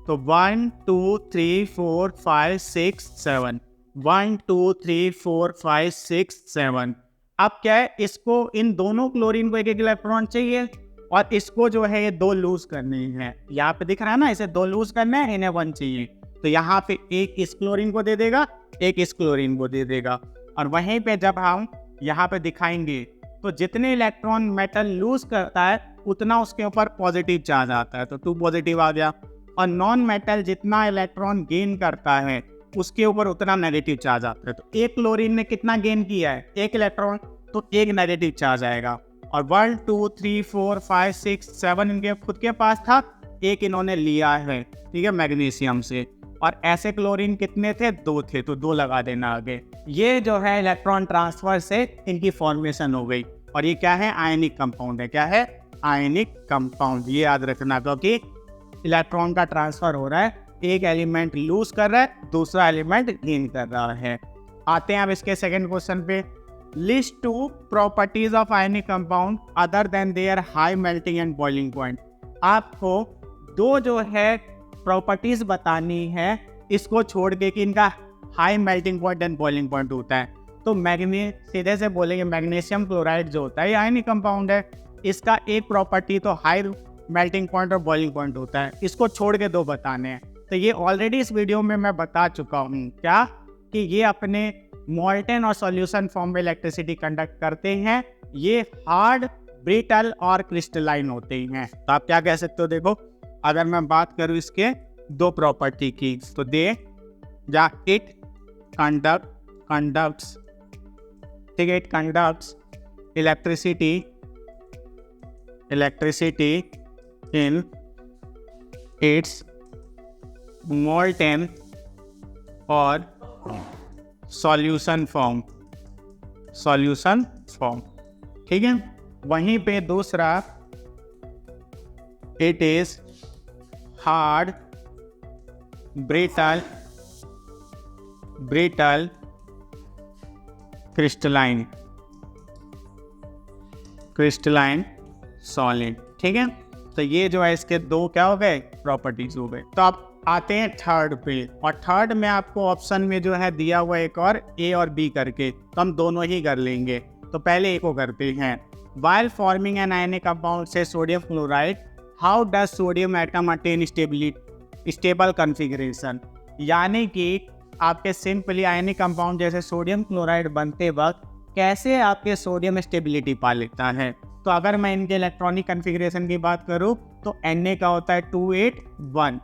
तो 1 2 3 4 5 6 7, 1 2 3 4 5 6 7। अब क्या है, इसको इन दोनों क्लोरीन को एक एक इलेक्ट्रॉन चाहिए और इसको जो है ये 2 लूज करने हैं। यहाँ पे दिख रहा है ना, इसे 2 लूज करना है, इन्हें 1 चाहिए। तो यहाँ पे एक इस क्लोरीन को दे देगा, एक इस क्लोरीन को दे देगा। और वहीं पे जब हम यहाँ पे दिखाएंगे तो जितने इलेक्ट्रॉन मेटल लूज करता है उतना उसके ऊपर पॉजिटिव चार्ज आता है, तो 2 पॉजिटिव आ गया। और नॉन मेटल जितना इलेक्ट्रॉन गेन करता है उसके ऊपर उतना नेगेटिव चार्ज आता है। तो एक क्लोरीन ने कितना गेन किया है, 1 इलेक्ट्रॉन, तो 1 नेगेटिव चार्ज आएगा। और 1 2 3 4 5 6 7 इनके खुद के पास था, 1 इन्होंने लिया है, ठीक है, मैग्नीशियम से। और ऐसे क्लोरीन कितने थे, 2 थे, तो 2 लगा देना आगे। ये जो है इलेक्ट्रॉन ट्रांसफर से इनकी फॉर्मेशन हो गई। और ये क्या है, आयनिक कंपाउंड है। क्या है, आयनिक कंपाउंड। ये याद रखना, क्योंकि इलेक्ट्रॉन का ट्रांसफर हो रहा है, एक एलिमेंट लूज कर रहा है, दूसरा एलिमेंट गेन कर रहा है। आते हैं अब इसके सेकंड क्वेश्चन पे। List 2 properties of ionic compound other than their high melting and boiling point. आपको 2 जो है प्रॉपर्टीज बतानी है, इसको छोड़ के कि इनका high melting point and boiling point होता है। तो सीधे से बोलेंगे मैग्नीशियम क्लोराइड जो होता है ये आयनिक कंपाउंड है, इसका एक प्रॉपर्टी तो हाई मेल्टिंग पॉइंट और बॉइलिंग पॉइंट होता है, इसको छोड़ के 2 बताने हैं। तो ये ऑलरेडी इस वीडियो में मैं बता चुका हूँ, क्या कि ये अपने मोल्टेन और सॉल्यूशन फॉर्म में इलेक्ट्रिसिटी कंडक्ट करते हैं। ये हार्ड, ब्रिटल और क्रिस्टलाइन होते हैं। तो आप क्या कह सकते हो, देखो अगर मैं बात करूँ इसके 2 प्रॉपर्टी की, तो दे या इट कंडक्ट्स, ठीक है, it conducts electricity in its molten और सॉल्यूशन फॉर्म, ठीक है। वहीं पे दूसरा, it is hard, brittle, crystalline solid, ठीक है। तो ये जो है इसके 2 क्या हो गए, प्रॉपर्टीज हो गए। तो आप आते हैं थर्ड पे, और थर्ड में आपको ऑप्शन में जो है दिया हुआ एक और ए और बी करके, तो हम दोनों ही कर लेंगे। तो पहले ए को करते हैं। While forming an ionic compound से sodium chloride, how does sodium atom attain stable configuration. यानी कि आपके सिंपली आयनिक कंपाउंड जैसे सोडियम क्लोराइड बनते वक्त कैसे आपके सोडियम स्टेबिलिटी पा लेता है। तो अगर मैं इनके इलेक्ट्रॉनिक कॉन्फ़िगरेशन की बात करूँ तो Na का होता है 281,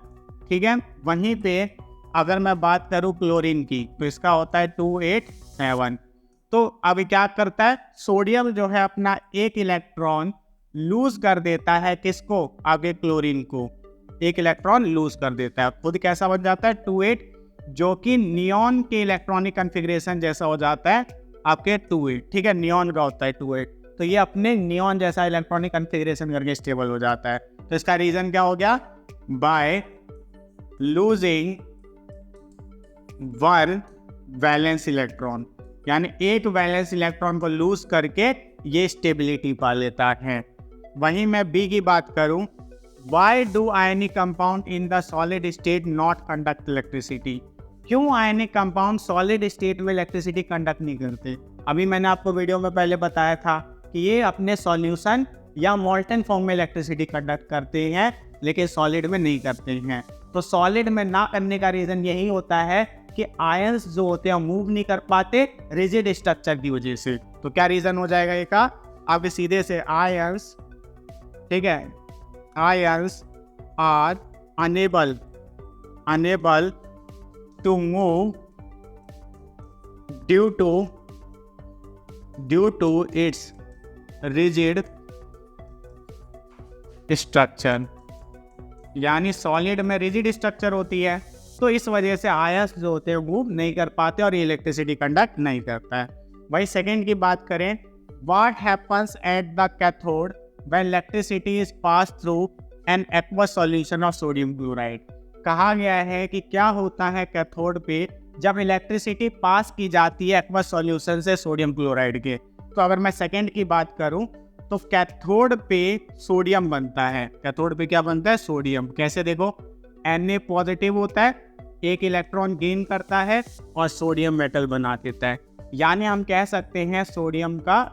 ठीक है। वहीं पे अगर मैं बात करूँ क्लोरीन की तो इसका होता है 287। तो अभी क्या करता है, सोडियम जो है अपना एक इलेक्ट्रॉन लूज कर देता है, किसको, आगे क्लोरीन को एक इलेक्ट्रॉन लूज कर देता है। खुद कैसा बन जाता है 28, जो कि नियॉन के इलेक्ट्रॉनिक कॉन्फ़िगरेशन जैसा हो जाता है आपके 28, ठीक है, नियॉन का होता है 28। तो ये अपने नियॉन जैसा इलेक्ट्रॉनिक कॉन्फ़िगरेशन करके स्टेबल हो जाता है। तो इसका रीजन क्या हो गया, बाय लूजिंग 1 वैलेंस इलेक्ट्रॉन, यानी एक वैलेंस इलेक्ट्रॉन को लूज करके ये स्टेबिलिटी पा लेता है। वहीं मैं बी की बात करूं, why do ionic compound in the solid state not conduct electricity. क्यों आयनिक कंपाउंड सॉलिड स्टेट में इलेक्ट्रिसिटी कंडक्ट नहीं करते। अभी मैंने आपको वीडियो में पहले बताया था कि ये अपने सॉल्यूशन या मोल्टन फॉर्म में इलेक्ट्रिसिटी कंडक्ट करते हैं, लेकिन सॉलिड में नहीं करते हैं। तो सॉलिड में ना करने का रीज़न यही होता है कि आयंस जो होते हैं मूव नहीं कर पाते रिजिड स्ट्रक्चर की वजह से। तो क्या रीज़न हो जाएगा ये का, अब सीधे से आयंस, ठीक है, ions are unable to move due to its rigid structure. यानी सॉलिड में रिजिड स्ट्रक्चर होती है, तो इस वजह से आयंस जो होते हैं मूव नहीं कर पाते और इलेक्ट्रिसिटी कंडक्ट नहीं करता है। वही सेकेंड की बात करें, what happens at the cathode when electricity is pass through an aqueous solution of sodium chloride. कहा गया है कि क्या होता है कैथोड पे जब इलेक्ट्रिसिटी पास की जाती है एक्वस सॉल्यूशन से सोडियम क्लोराइड के। तो अगर मैं सेकेंड की बात करूं तो कैथोड पे सोडियम बनता है। कैथोड पे क्या बनता है, सोडियम। कैसे, देखो Na पॉजिटिव होता है, एक इलेक्ट्रॉन गेन करता है और सोडियम मेटल बना देता है। यानी हम कह सकते हैं सोडियम का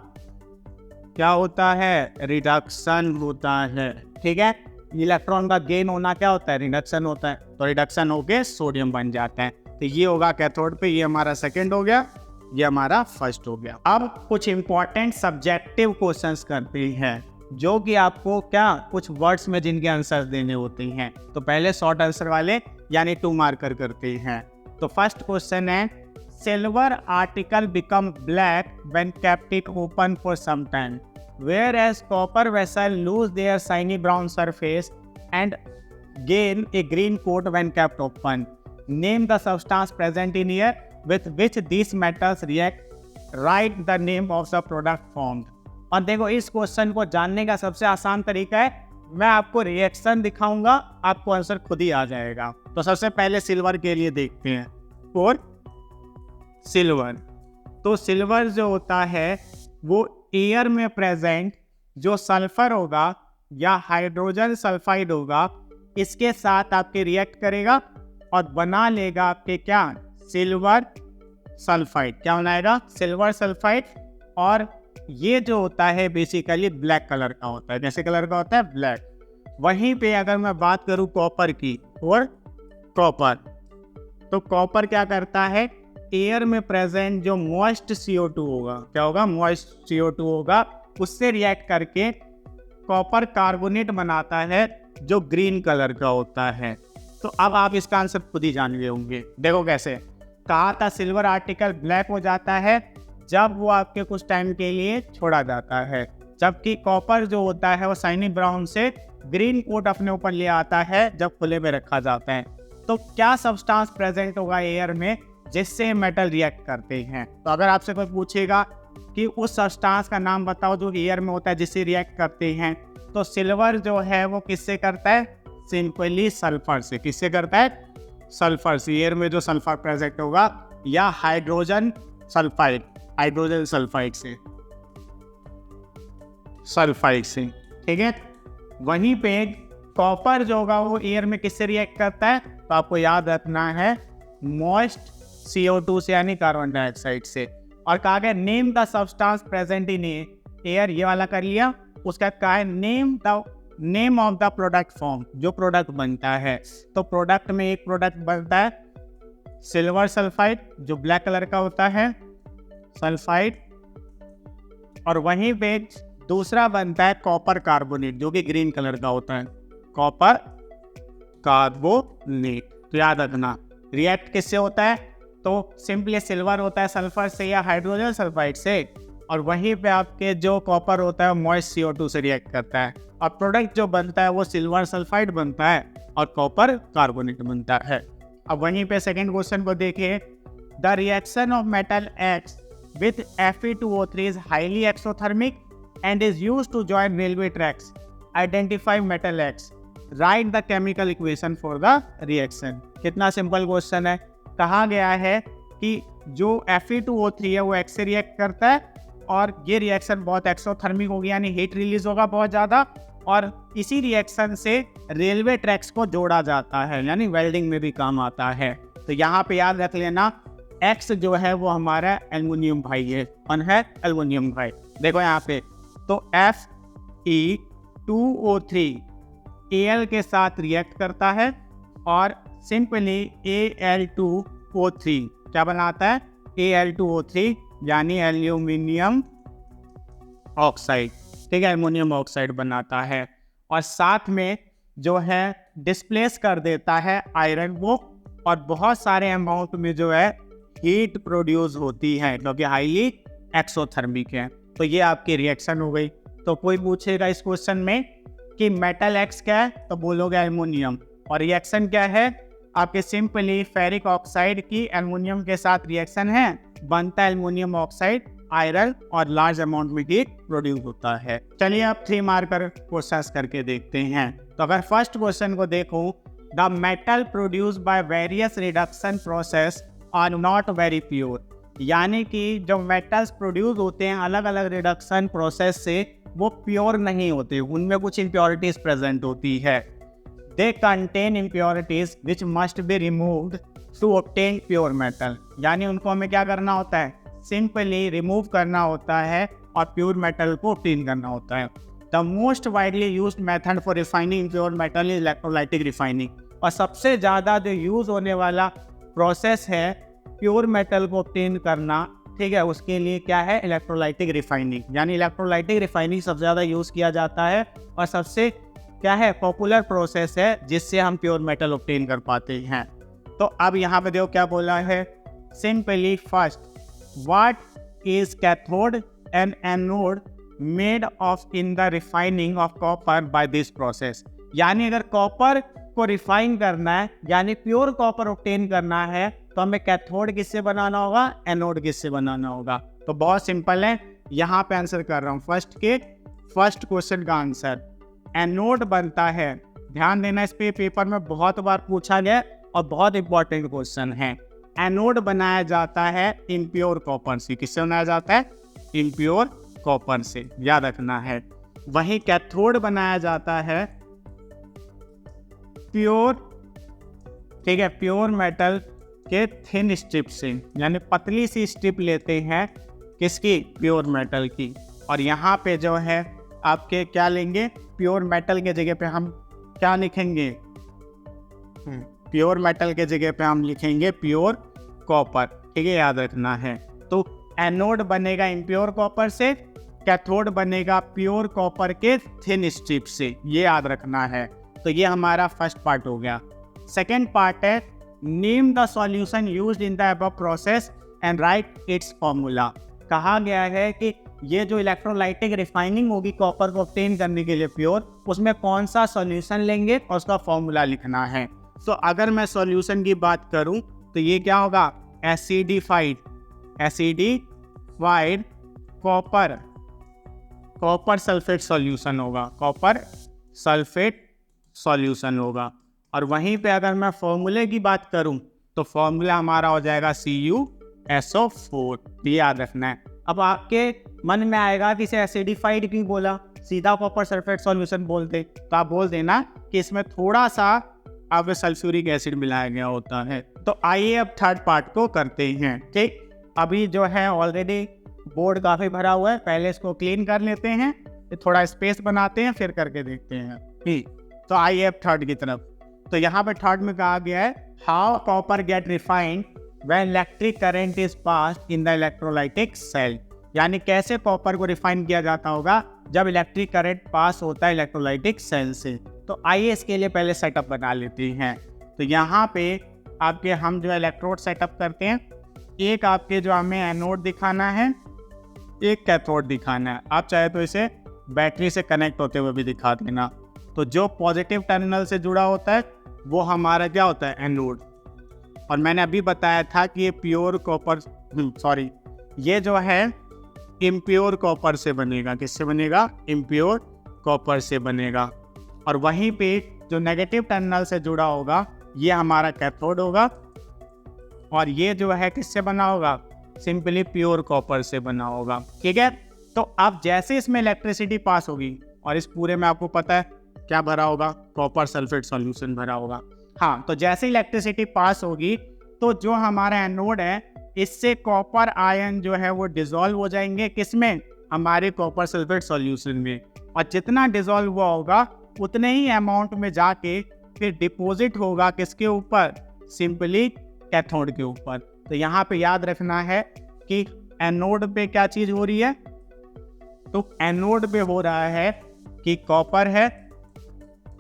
क्या होता है, रिडक्शन होता है। ठीक है, इलेक्ट्रॉन का गेन होना क्या होता है, रिडक्शन होता है। तो रिडक्शन होके सोडियम बन जाता है। तो ये होगा कैथोड पे, ये हमारा सेकंड हो गया, ये हमारा फर्स्ट हो गया। अब कुछ इंपॉर्टेंट सब्जेक्टिव क्वेश्चंस करते हैं, जो कि आपको क्या कुछ वर्ड्स में जिनके आंसर देने होते हैं। तो पहले शॉर्ट आंसर वाले यानी 2 मार्कर करते हैं। तो फर्स्ट क्वेश्चन है, silver article become black when kept it open for some time, whereas copper vessel lose their shiny brown surface and gain a green coat when kept open. Name the substance present in air with which these metals react. Write the name of the product formed. और देखो, इस question को जानने का सबसे आसान तरीका है, मैं आपको रिएक्शन दिखाऊंगा, आपको आंसर खुद ही आ जाएगा। तो सबसे पहले सिल्वर के लिए देखते हैं। और सिल्वर, तो सिल्वर जो होता है वो एयर में प्रेजेंट जो सल्फर होगा या हाइड्रोजन सल्फाइड होगा, इसके साथ आपके रिएक्ट करेगा और बना लेगा आपके क्या, सिल्वर सल्फाइड। क्या बनाएगा, सिल्वर सल्फाइड। और ये जो होता है बेसिकली ब्लैक कलर का होता है। जैसे कलर का होता है ब्लैक। वहीं पे अगर मैं बात करूं कॉपर की, और कॉपर, तो कॉपर क्या करता है, एयर में प्रेजेंट जो मॉइस्ट CO2 होगा, क्या होगा, मॉइस्ट CO2 होगा, उससे रिएक्ट करके कॉपर कार्बोनेट बनाता है जो ग्रीन कलर का होता है। तो अब आप इसका आंसर खुद ही जान गए होंगे। देखो कैसे कहा था, सिल्वर आर्टिकल ब्लैक हो जाता है जब वो आपके कुछ टाइम के लिए छोड़ा जाता है, जबकि कॉपर जो होता है वो शाइनी ब्राउन से ग्रीन कोट अपने ऊपर ले आता है जब खुले में रखा जाता है। तो क्या सब्सटेंस प्रेजेंट होगा एयर में जिससे मेटल रिएक्ट करते हैं। तो अगर आपसे कोई पूछेगा कि उस सब्सटेंस का नाम बताओ जो एयर में होता है जिससे रिएक्ट करते हैं, तो सिल्वर जो है वो किससे करता है, सिंपली सल्फर से। किससे करता है, सल्फर से। एयर में जो सल्फर प्रेजेंट होगा, या हाइड्रोजन सल्फाइड, हाइड्रोजन सल्फाइड से, सल्फाइड से। ठीक है, वहीं पे कॉपर जो होगा वो एयर में किससे रिएक्ट करता है, तो आपको याद रखना है मॉइस्ट CO2 से, यानी कार्बन डाइऑक्साइड से। और कहा गया name the substance present in air, ये वाला कर लिया। उसका कहा है name of the product form, जो प्रोडक्ट बनता है। तो प्रोडक्ट में एक प्रोडक्ट बनता है सिल्वर सल्फाइड जो ब्लैक कलर का होता है, सल्फाइड। और वहीं पे दूसरा बनता है कॉपर कार्बोनेट जो कि ग्रीन कलर का होता है, कॉपर कार्बोनेट। तो याद रखना रिएक्ट किससे होता है, तो सिंपली सिल्वर होता है सल्फर से या हाइड्रोजन सल्फाइड से, और वहीं पे आपके जो कॉपर होता है मॉइस्ट CO2 से रिएक्ट करता है। और प्रोडक्ट जो बनता है वो सिल्वर सल्फाइड बनता है और कॉपर कार्बोनेट बनता है। अब वहीं पे सेकंड क्वेश्चन को देखिए, the reaction of metal X with Fe2O3 is highly exothermic and is used to join railway tracks. Identify metal X. Write the chemical equation for the reaction. कितना simple question है। कहा गया है कि जो Fe2O3 है वो X से रिएक्ट करता है और ये रिएक्शन बहुत एक्सोथर्मिक होगी, यानी हीट रिलीज होगा बहुत ज़्यादा, और इसी रिएक्शन से रेलवे ट्रैक्स को जोड़ा जाता है, यानी वेल्डिंग में भी काम आता है। तो यहाँ पे याद रख लेना X जो है वो हमारा एल्युमिनियम भाई है, कौन है, एल्युमिनियम भाई। देखो यहाँ पे तो Fe2O3 Al के साथ रिएक्ट करता है और सिंपली Al2O3 क्या बनाता है, Al2O3 यानी एल्यूमिनियम ऑक्साइड। ठीक है, एल्युमिनियम ऑक्साइड बनाता है और साथ में जो है डिस्प्लेस कर देता है आयरन को, और बहुत सारे अमाउंट में जो है हीट प्रोड्यूस होती है क्योंकि हाईली एक्सोथर्मिक है। तो ये आपकी रिएक्शन हो गई। तो कोई पूछेगा इस क्वेश्चन में कि मेटल X क्या है, तो बोलोगे एल्युमिनियम, और रिएक्शन क्या है आपके, सिंपली फेरिक ऑक्साइड की एल्युमिनियम के साथ रिएक्शन है, बनता है एल्युमिनियम ऑक्साइड, आयरन, और लार्ज अमाउंट में हीट प्रोड्यूस होता है। चलिए अब 3 मार्कर क्वेश्चन करके देखते हैं। तो अगर फर्स्ट क्वेश्चन को देखो, the metal produce by various reduction process are not very pure, यानी कि जो मेटल्स प्रोड्यूस होते हैं अलग अलग रिडक्शन प्रोसेस से वो प्योर नहीं होते, उनमें कुछ इम्प्योरिटीज प्रेजेंट होती है। They contain impurities which must be removed to obtain pure metal. यानी उनको हमें क्या करना होता है, सिंपली रिमूव करना होता है और प्योर मेटल को ऑब्टेन करना होता है। The most widely used method for refining pure metal is electrolytic refining. और सबसे ज़्यादा जो यूज़ होने वाला प्रोसेस है प्योर मेटल को ऑब्टेन करना, ठीक है, उसके लिए क्या है, इलेक्ट्रोलाइटिक रिफाइनिंग। यानी इलेक्ट्रोलाइटिक रिफाइनिंग सबसे ज़्यादा यूज़ किया जाता है और सबसे क्या है, पॉपुलर प्रोसेस है जिससे हम प्योर मेटल ऑब्टेन कर पाते हैं। तो अब यहाँ पे देखो क्या बोला है, simply first what is cathode and anode made of in the refining of copper by this process. यानी अगर कॉपर को रिफाइन करना है, यानी प्योर कॉपर ऑब्टेन करना है, तो हमें कैथोड किससे बनाना होगा, एनोड किससे बनाना होगा। तो बहुत सिंपल है, यहाँ पे आंसर कर रहा हूँ फर्स्ट क्वेश्चन का आंसर एनोड बनता है। ध्यान देना, इस पे पेपर में बहुत बार पूछा गया और बहुत इंपॉर्टेंट क्वेश्चन है। एनोड बनाया जाता है इम्प्योर कॉपर से। किससे बनाया जाता है, इम्प्योर कॉपर से, याद रखना है। वहीं कैथोड बनाया जाता है प्योर, ठीक है, प्योर मेटल के थिन स्ट्रिप से। यानी पतली सी स्ट्रिप लेते हैं किसकी, प्योर मेटल की। और यहाँ पे जो है आपके क्या लेंगे, प्योर मेटल के जगह पे हम क्या लिखेंगे, प्योर मेटल के जगह पे हम लिखेंगे प्योर कॉपर, ठीक है, याद रखना है। तो एनोड बनेगा इम्प्योर कॉपर से, कैथोड बनेगा प्योर कॉपर के थिन स्ट्रिप से, ये याद रखना है। तो ये हमारा फर्स्ट पार्ट हो गया। सेकेंड पार्ट है name the solution used in the above process and right it's formula. कहा गया है कि ये जो इलेक्ट्रोलाइटिक रिफाइनिंग होगी कॉपर को ऑब्टेन करने के लिए प्योर, उसमें कौन सा सॉल्यूशन लेंगे और उसका फॉर्मूला लिखना है। तो अगर मैं सॉल्यूशन की बात करूं तो ये क्या होगा, एसिडिफाइड कॉपर सल्फेट सॉल्यूशन होगा, कॉपर सल्फेट सॉल्यूशन होगा। और वहीं पे अगर मैं फॉर्मूले की बात करूं तो फॉर्मूला हमारा हो जाएगा CuSO4, ये याद रखना है। अब आपके मन में आएगा कि इसे एसिडिफाइड क्यों बोला, सीधा कॉपर सल्फेट सॉल्यूशन बोलते, तो आप बोल देना कि इसमें थोड़ा सा अब सल्फ्यूरिक एसिड मिलाया गया होता है। तो आइए अब थर्ड पार्ट को करते हैं, ठीक। अभी जो है ऑलरेडी बोर्ड काफ़ी भरा हुआ है, पहले इसको क्लीन कर लेते हैं, थोड़ा स्पेस बनाते हैं, फिर करके देखते हैं, ठीक। तो आइए अब थर्ड की तरफ। तो यहाँ पे थर्ड में कहा गया है how copper get refined when electric current is passed in the electrolytic cell. यानी कैसे कॉपर को रिफाइन किया जाता होगा जब इलेक्ट्रिक करंट पास होता है इलेक्ट्रोलाइटिक सेल से। तो आइए इसके लिए पहले सेटअप बना लेते हैं। तो यहाँ पे आपके हम जो इलेक्ट्रोड सेटअप करते हैं, एक आपके जो हमें एनोड दिखाना है, एक कैथोड दिखाना है। आप चाहे तो इसे बैटरी से कनेक्ट होते हुए भी दिखा देना। तो जो पॉजिटिव टर्मिनल से जुड़ा होता है वो हमारा क्या होता है, एनोड। और मैंने अभी बताया था कि ये प्योर कॉपर ये जो है इम्प्योर कॉपर से बनेगा। किससे बनेगा, इम्प्योर कॉपर से बनेगा। और वहीं पे जो नेगेटिव टर्मिनल से जुड़ा होगा ये हमारा कैथोड होगा। और ये जो है किससे बना होगा, सिंपली प्योर कॉपर से बना होगा, ठीक है। तो अब जैसे इसमें इलेक्ट्रिसिटी पास होगी, और इस पूरे में आपको पता है क्या भरा होगा, कॉपर सल्फेट सॉल्यूशन भरा होगा। हाँ, तो जैसे इलेक्ट्रिसिटी पास होगी तो जो हमारा एनोड है इससे कॉपर आयन जो है वो डिसॉल्व हो जाएंगे, किसमें, हमारे कॉपर सल्फेट सॉल्यूशन में। और जितना डिसॉल्व हुआ होगा उतने ही अमाउंट में जाके फिर डिपॉजिट होगा किसके ऊपर, सिंपली कैथोड के ऊपर। तो यहाँ पे याद रखना है कि एनोड पे क्या चीज हो रही है, तो एनोड पे हो रहा है कि कॉपर है,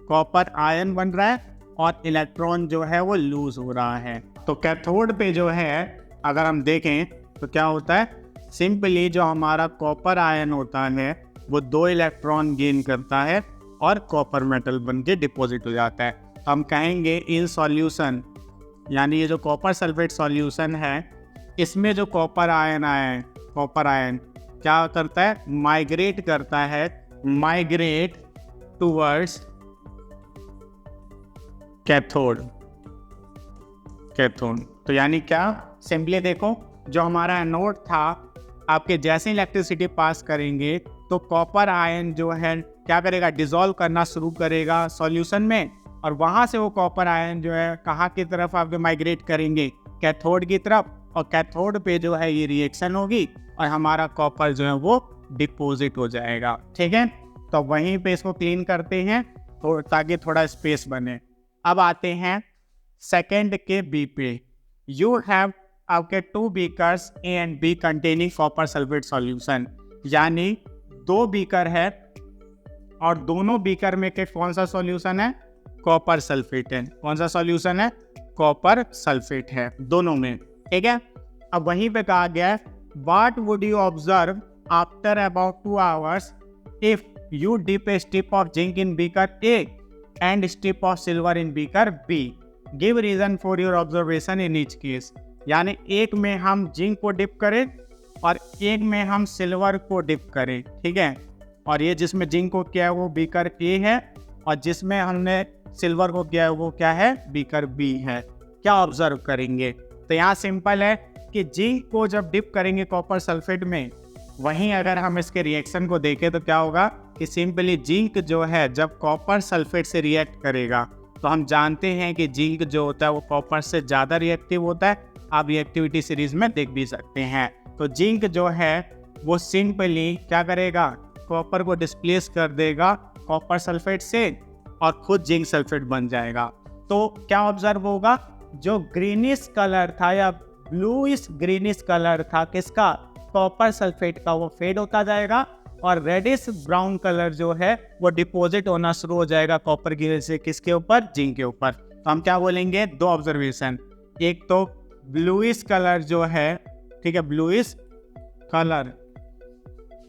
कॉपर आयन बन रहा है और इलेक्ट्रॉन जो है वो लूज हो रहा है। तो कैथोड पे जो है अगर हम देखें तो क्या होता है, सिंपली जो हमारा कॉपर आयन होता है वो 2 इलेक्ट्रॉन गेन करता है और कॉपर मेटल बन के डिपॉजिट हो जाता है। हम कहेंगे इन सॉल्यूशन, यानी ये जो कॉपर सल्फेट सॉल्यूशन है इसमें जो कॉपर आयन आया है, कॉपर आयन क्या करता है, माइग्रेट करता है, माइग्रेट टूवर्ड्स कैथोड। तो यानी क्या, सिंपली देखो जो हमारा एनोड था, आपके जैसे इलेक्ट्रिसिटी पास करेंगे तो कॉपर आयन जो है क्या करेगा, डिसॉल्व करना शुरू करेगा सॉल्यूशन में, और वहाँ से वो कॉपर आयन जो है कहाँ की तरफ आपके माइग्रेट करेंगे, कैथोड की तरफ, और कैथोड पे जो है ये रिएक्शन होगी और हमारा कॉपर जो है वो डिपॉजिट हो जाएगा। ठीक है, तो वहीं पे इसको क्लीन करते हैं ताकि थोड़ा स्पेस बने। अब आते हैं सेकंड के बी पे। यू हैव आपके 2 beakers A and B containing copper sulphate solution, यानी 2 बीकर है और दोनों बीकर में के कौन सा सॉल्यूशन है, कॉपर सल्फेट है। कौन सा सॉल्यूशन है, कॉपर सल्फेट है दोनों में। ठीक है, अब वहीं पे कहा गया है what would you observe after about 2 hours if you dip a strip of zinc in beaker A and strip of silver in beaker B, give reason for your observation in each case. यानी एक में हम zinc को dip करें और एक में हम सिल्वर को डिप करें। ठीक है, और ये जिसमें जिंक को किया है वो बीकर ए है और जिसमें हमने सिल्वर को किया है वो क्या है, बीकर बी है। क्या ऑब्जर्व करेंगे, तो यहाँ सिंपल है कि जिंक को जब डिप करेंगे कॉपर सल्फेट में, वहीं अगर हम इसके रिएक्शन को देखें तो क्या होगा कि सिंपली जिंक जो है जब कॉपर सल्फेट से रिएक्ट करेगा तो हम जानते हैं कि जिंक जो होता है वो कॉपर से ज़्यादा रिएक्टिव होता है। आप रिएक्टिविटी सीरीज में देख भी सकते हैं। तो जिंक जो है वो सिंपली क्या करेगा, कॉपर को डिस्प्लेस कर देगा कॉपर सल्फेट से और खुद जिंक सल्फेट बन जाएगा। तो क्या ऑब्जर्व होगा, जो ग्रीनिश कलर था या ब्लूइश ग्रीनिश कलर था किसका, कॉपर सल्फेट का, वो फेड होता जाएगा और रेडिश ब्राउन कलर जो है वो डिपॉजिट होना शुरू हो जाएगा कॉपर की वजह से किसके ऊपर, जिंक के ऊपर। तो हम क्या बोलेंगे, 2 ऑब्जर्वेशन, एक तो ब्लूइश कलर जो है, ठीक है, ब्लूइश कलर,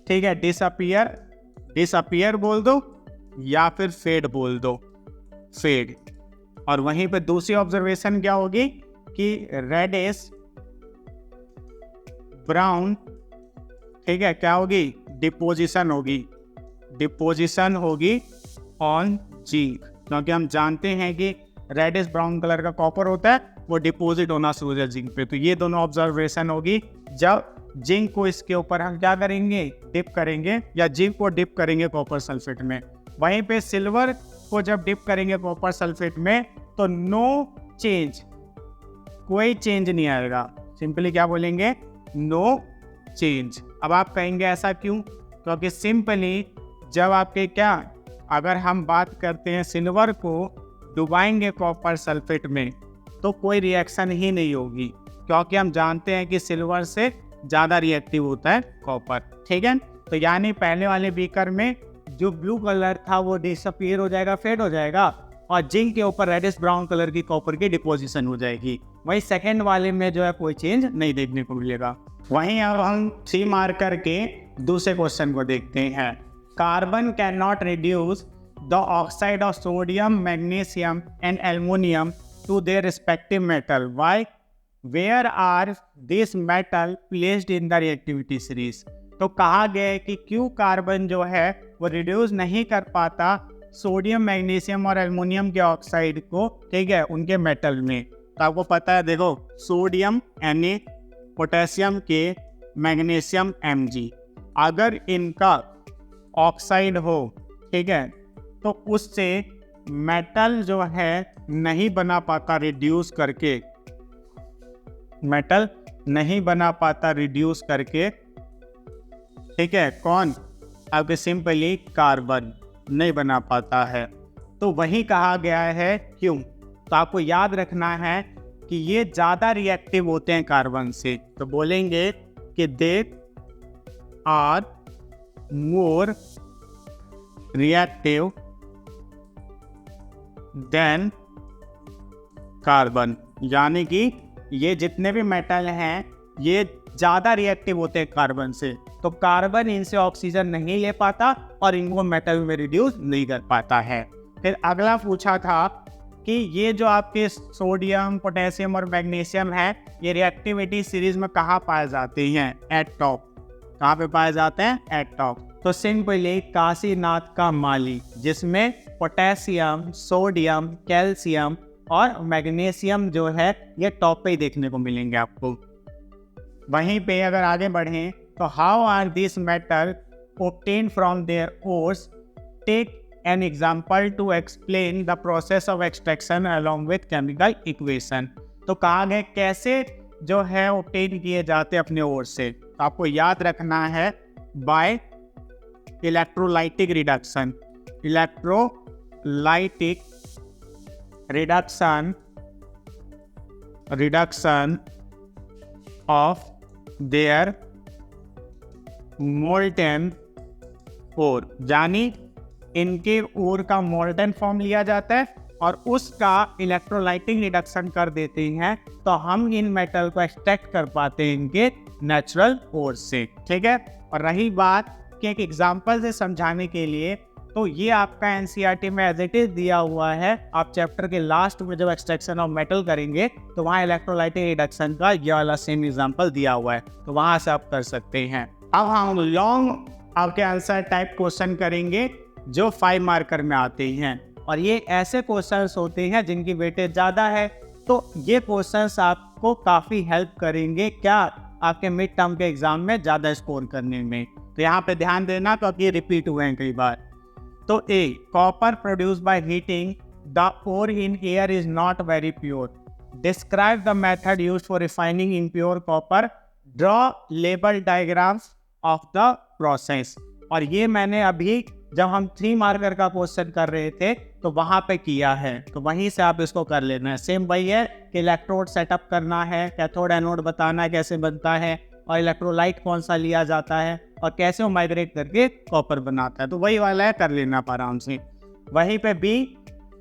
ठीक है, डिसअपियर बोल दो या फिर फेड बोल दो, फेड। और वहीं पे दूसरी ऑब्जर्वेशन क्या होगी कि रेडिश ब्राउन, ठीक है, क्या होगी, डिपोजिशन होगी ऑन जिंक, क्योंकि हम जानते हैं कि रेडिश ब्राउन कलर का कॉपर होता है वो डिपॉजिट होना शुरू हो जाए जिंक पे। तो ये दोनों ऑब्जर्वेशन होगी जब जिंक को इसके ऊपर हम क्या करेंगे, डिप करेंगे या जिंक को डिप करेंगे कॉपर सल्फेट में। वहीं पे सिल्वर को जब डिप करेंगे कॉपर सल्फेट में तो नो चेंज, कोई चेंज नहीं आएगा। सिंपली क्या बोलेंगे, नो चेंज। अब आप कहेंगे ऐसा क्यों, क्योंकि सिंपली जब आपके क्या, अगर हम बात करते हैं सिल्वर को डुबाएंगे कॉपर सल्फेट में तो कोई रिएक्शन ही नहीं होगी, क्योंकि हम जानते हैं कि सिल्वर से ज़्यादा रिएक्टिव होता है कॉपर। ठीक है, तो यानी पहले वाले बीकर में जो ब्लू कलर था वो डिसअपीयर हो जाएगा, फेड हो जाएगा और जिंक के ऊपर रेडिश ब्राउन कलर की कॉपर की डिपोजिशन हो जाएगी। वहीं सेकेंड वाले में जो है कोई चेंज नहीं देखने को मिलेगा। वहीं अब हम 3 मार्कर के दूसरे क्वेश्चन को देखते हैं। Carbon can not reduce the oxide of sodium, magnesium and aluminium to their respective metal, why, where are this metal placed in the reactivity series. तो कहा गया है कि क्यों कार्बन जो है वो रिड्यूस नहीं कर पाता सोडियम, मैग्नीशियम और एल्युमिनियम के ऑक्साइड को, ठीक है, उनके मेटल में। तो आपको पता है, देखो, सोडियम Na, पोटेशियम के, मैग्नीशियम Mg, अगर इनका ऑक्साइड हो, ठीक है, तो उससे मेटल जो है नहीं बना पाता रिड्यूस करके, मेटल नहीं बना पाता रिड्यूस करके, ठीक है, कौन, अब सिंपली कार्बन नहीं बना पाता है। तो वही कहा गया है क्यों, तो आपको याद रखना है कि ये ज़्यादा रिएक्टिव होते हैं कार्बन से। तो बोलेंगे कि they are more reactive than carbon, यानी कि ये जितने भी मेटल हैं ये ज़्यादा रिएक्टिव होते हैं कार्बन से। तो कार्बन इनसे ऑक्सीजन नहीं ले पाता और इनको मेटल में रिड्यूस नहीं कर पाता है। फिर अगला पूछा था कि ये जो आपके सोडियम, पोटेशियम और मैग्नीशियम है, ये रिएक्टिविटी सीरीज में कहाँ पाए जाते हैं, एट टॉप। कहाँ पे पाए जाते हैं, एट टॉप। तो सिंपली काशीनाथ का माली, जिसमें पोटेशियम, सोडियम, कैल्शियम और मैग्नीशियम जो है ये टॉप पे ही देखने को मिलेंगे आपको। वहीं पे अगर आगे बढ़ें तो how are this metal obtained from their ores, take an example to explain the process of extraction along with chemical equation. तो कहा गया कैसे जो है ऑब्टेन किए जाते हैं अपने ओर से। तो आपको याद रखना है by electrolytic reduction, electrolytic reduction of their molten ore, यानी इनके ओर का मोल्टेन फॉर्म लिया जाता है और उसका इलेक्ट्रोलाइटिक रिडक्शन कर देते हैं, तो हम इन मेटल को एक्सट्रैक्ट कर पाते हैं इनके नेचुरल ओर से। ठीक है। और रही बात कि एक एग्जांपल से समझाने के लिए, तो ये आपका एनसीईआरटी में एज इट इज दिया हुआ है। आप चैप्टर के लास्ट में जब एक्सट्रैक्शन ऑफ मेटल करेंगे तो वहाँ इलेक्ट्रोलाइटिक रिडक्शन का ये वाला सेम एग्जांपल दिया हुआ है, तो वहाँ से आप कर सकते हैं। अब हम लॉन्ग आपके आंसर टाइप क्वेश्चन करेंगे जो 5 मार्कर में आते हैं, और ये ऐसे क्वेश्चंस होते हैं जिनकी वेटेज ज़्यादा है। तो ये क्वेश्चंस आपको काफ़ी हेल्प करेंगे क्या आपके मिड टर्म के एग्जाम में ज़्यादा स्कोर करने में। तो यहाँ पे ध्यान देना क्योंकि ये रिपीट हुए हैं कई बार। तो a, copper produce by heating the ore in air is not very pure, describe the method used for refining impure copper, draw label diagrams of the process. और ये मैंने अभी जब हम 3 मार्कर का क्वेश्चन कर रहे थे तो वहाँ पे किया है, तो वहीं से आप इसको कर लेना है। सेम वही है कि इलेक्ट्रोड सेटअप करना है, कैथोड एनोड बताना है कैसे बनता है, और इलेक्ट्रोलाइट कौन सा लिया जाता है और कैसे वो माइग्रेट करके कॉपर बनाता है, तो वही वाला है, कर लेना आप आराम से। वहीं पे B,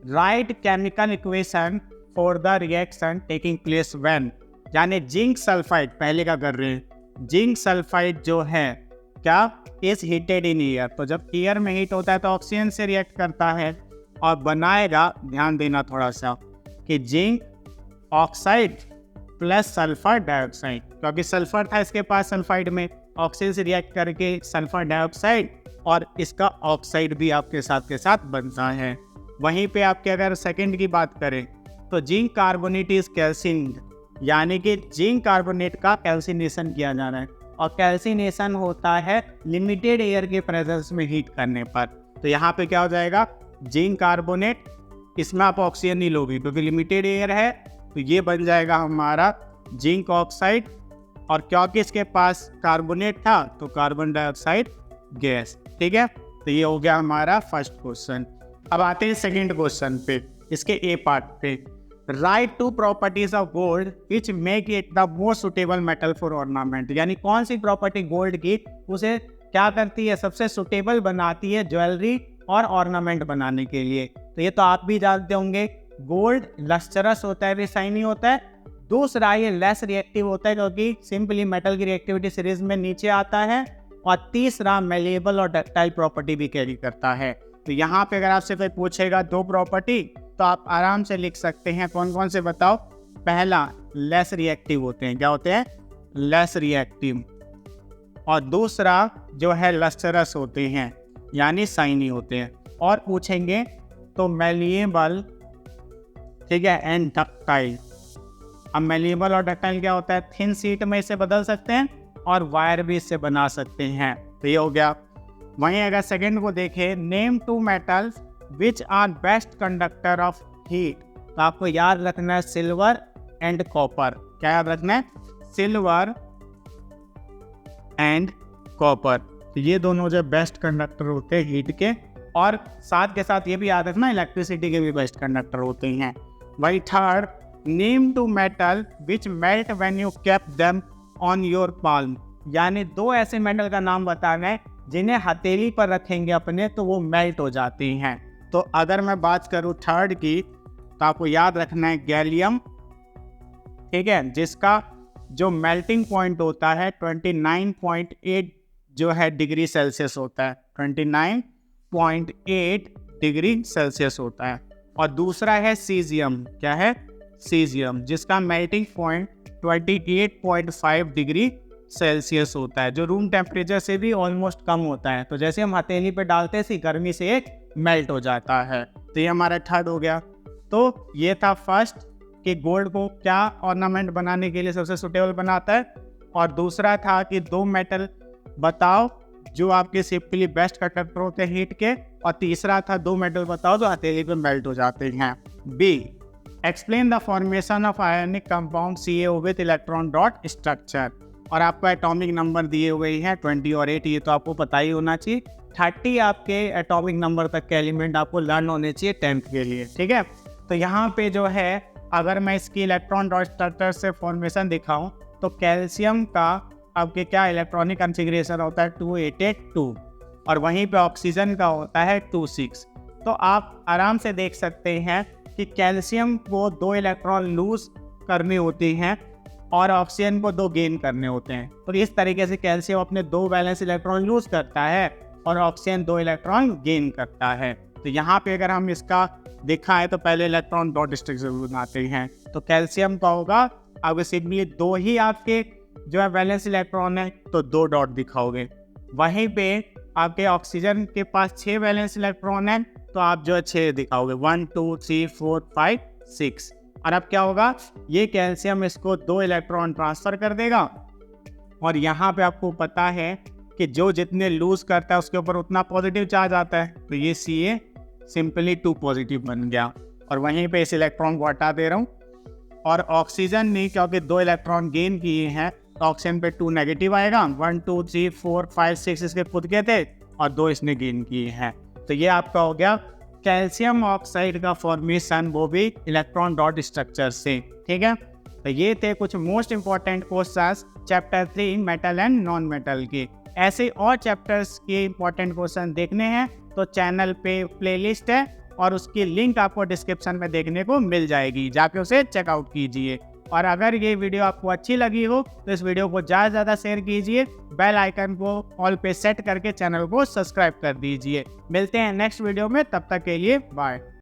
write chemical equation for the reaction taking place when, यानी जिंक सल्फाइड पहले का कर रहे हैं। जिंक सल्फाइड जो है क्या इज हीटेड इन एयर, तो जब एयर में हीट होता है तो ऑक्सीजन से रिएक्ट करता है और बनाएगा, ध्यान देना थोड़ा सा, कि zinc oxide plus sulphur dioxide, क्योंकि सल्फर था इसके पास सल्फाइड में, ऑक्सीजन से रिएक्ट करके सल्फर डाइऑक्साइड और इसका ऑक्साइड भी आपके साथ के साथ बनता है। वहीं पे आपके अगर सेकंड की बात करें तो जिंक कार्बोनेट इज कैल्सिन्ड, यानी कि जिंक कार्बोनेट का कैल्सिनेशन किया जा रहा है, और कैल्सिनेशन होता है लिमिटेड एयर के प्रेजेंस में हीट करने पर। तो यहाँ पे क्या हो जाएगा, जिंक कार्बोनेट, इसमें आप ऑक्सीजन नहीं लोगे क्योंकि लिमिटेड एयर है, तो ये बन जाएगा हमारा जिंक ऑक्साइड, और क्योंकि इसके पास कार्बोनेट था तो कार्बन डाइऑक्साइड गैस। ठीक है। तो ये हो गया हमारा फर्स्ट क्वेश्चन। अब आते हैं सेकंड क्वेश्चन पे, इसके ए पार्ट पे। Write two properties of gold which make it the most suitable metal for ornament, यानी कौन सी प्रॉपर्टी गोल्ड की उसे क्या करती है, सबसे सुटेबल बनाती है ज्वेलरी और ऑर्नामेंट बनाने के लिए। तो ये तो आप भी जानते होंगे, गोल्ड लस्टरस होता है, रिसाइनी होता है। दूसरा ये लेस रिएक्टिव होता है क्योंकि सिंपली मेटल की रिएक्टिविटी सीरीज में नीचे आता है। और तीसरा मेलेबल और डक्टाइल प्रॉपर्टी भी कैरी करता है। तो यहाँ पे अगर आपसे कोई पूछेगा 2 प्रॉपर्टी तो आप आराम से लिख सकते हैं, कौन कौन से बताओ। पहला लेस रिएक्टिव होते हैं, क्या होते हैं, लेस रिएक्टिव, और दूसरा जो है लस्टरस होते हैं यानी शाइनी होते हैं। और पूछेंगे तो मेलिएबल, ठीक है, एंड डक्टाइल। अब मेलिएबल और डक्टाइल क्या होता है, थिन शीट में इसे बदल सकते हैं और वायर भी इससे बना सकते हैं। तो ये हो गया। वहीं अगर सेकंड को देखें, name 2 metals which are best conductor of heat, तो आपको याद रखना है सिल्वर एंड कॉपर। क्या याद रखना है, सिल्वर एंड कॉपर। तो ये दोनों जो बेस्ट कंडक्टर होते हैं हीट के, और साथ के साथ ये भी याद रखना इलेक्ट्रिसिटी के भी बेस्ट कंडक्टर होते हैं। वही third, name 2 metal which melt when you keep them on your palm, यानी 2 ऐसे मेटल का नाम बताना है जिन्हें हथेली पर रखेंगे अपने तो वो मेल्ट हो जाती हैं। तो अगर मैं बात करूँ थर्ड की, तो आपको याद रखना है गैलियम, ठीक है, जिसका जो मेल्टिंग पॉइंट होता है 29.8 जो है डिग्री सेल्सियस होता है, 29.8 डिग्री सेल्सियस होता है। और दूसरा है सीजियम, क्या है, सीजियम, जिसका मेल्टिंग पॉइंट 28.5 डिग्री सेल्सियस होता है, जो रूम टेम्परेचर से भी ऑलमोस्ट कम होता है। तो जैसे हम हथेली पे डालते सी गर्मी से एक मेल्ट हो जाता है। तो ये हमारा थर्ड हो गया। तो ये था फर्स्ट कि गोल्ड को क्या ऑर्नामेंट बनाने के लिए सबसे सुटेबल बनाता है, और दूसरा था कि 2 मेटल बताओ जो आपके सिंपली बेस्ट कंडक्टर होते हैं हीट के, और तीसरा था 2 मेटल बताओ जो हथेली पे मेल्ट हो जाते हैं। B, explain the formation of ionic compound CaO with electron dot structure. और आपको एटॉमिक नंबर दिए हुए हैं 20 और 8, ये तो आपको पता ही होना चाहिए। 30 आपके एटॉमिक नंबर तक के एलिमेंट आपको लर्न होने चाहिए 10th के लिए, ठीक है। तो यहाँ पे जो है अगर मैं इसकी इलेक्ट्रॉन डॉट स्ट्रक्चर से फॉर्मेशन दिखाऊं तो कैल्शियम का आपके क्या इलेक्ट्रॉनिक कॉन्फ़िगरेशन होता है 288 और वहीं पे ऑक्सीजन का होता है 26। तो आप आराम से देख सकते हैं कि कैल्शियम को 2 इलेक्ट्रॉन लूज करनी होती हैं और ऑक्सीजन को 2 गेन करने होते हैं। तो इस तरीके से कैल्शियम अपने 2 वैलेंस इलेक्ट्रॉन लूज करता है और ऑक्सीजन 2 इलेक्ट्रॉन गेन करता है। तो यहाँ पे अगर हम इसका देखा है तो पहले इलेक्ट्रॉन डॉट स्ट्रक्चर बनाते हैं। तो कैल्शियम का होगा अब सिंपली 2 ही आपके जो है वैलेंस इलेक्ट्रॉन है तो 2 डॉट दिखाओगे। वहीं पे आपके ऑक्सीजन के पास 6 वैलेंस इलेक्ट्रॉन है तो आप जो है 6 दिखाओगे, 1 2 3 4 5 6। और अब क्या होगा, ये कैल्शियम इसको 2 इलेक्ट्रॉन ट्रांसफर कर देगा और यहाँ पे आपको पता है कि जो जितने लूज करता है उसके ऊपर उतना पॉजिटिव चार्ज आता है, तो ये Ca सिंपली 2 पॉजिटिव बन गया। और वहीं पे इस इलेक्ट्रॉन को हटा दे रहा हूँ। और ऑक्सीजन ने क्योंकि 2 इलेक्ट्रॉन गेन किए हैं तो ऑक्सीजन पे 2 नेगेटिव आएगा। 1 2 3 4 5 6 इसके खुद के थे और 2 इसने गेन किए हैं। तो ये आपका हो गया कैल्शियम ऑक्साइड का फॉर्मेशन, वो भी इलेक्ट्रॉन डॉट स्ट्रक्चर से, ठीक है। तो ये थे कुछ most important questions chapter 3 metal and non metal के। ऐसे और चैप्टर्स के इंपॉर्टेंट क्वेश्चन देखने हैं तो चैनल पे प्लेलिस्ट है और उसकी लिंक आपको डिस्क्रिप्शन में देखने को मिल जाएगी, जाके उसे चेकआउट कीजिए। और अगर ये वीडियो आपको अच्छी लगी हो तो इस वीडियो को ज़्यादा से ज़्यादा शेयर कीजिए, बेल आइकन को ऑल पे सेट करके चैनल को सब्सक्राइब कर दीजिए। मिलते हैं नेक्स्ट वीडियो में, तब तक के लिए बाय।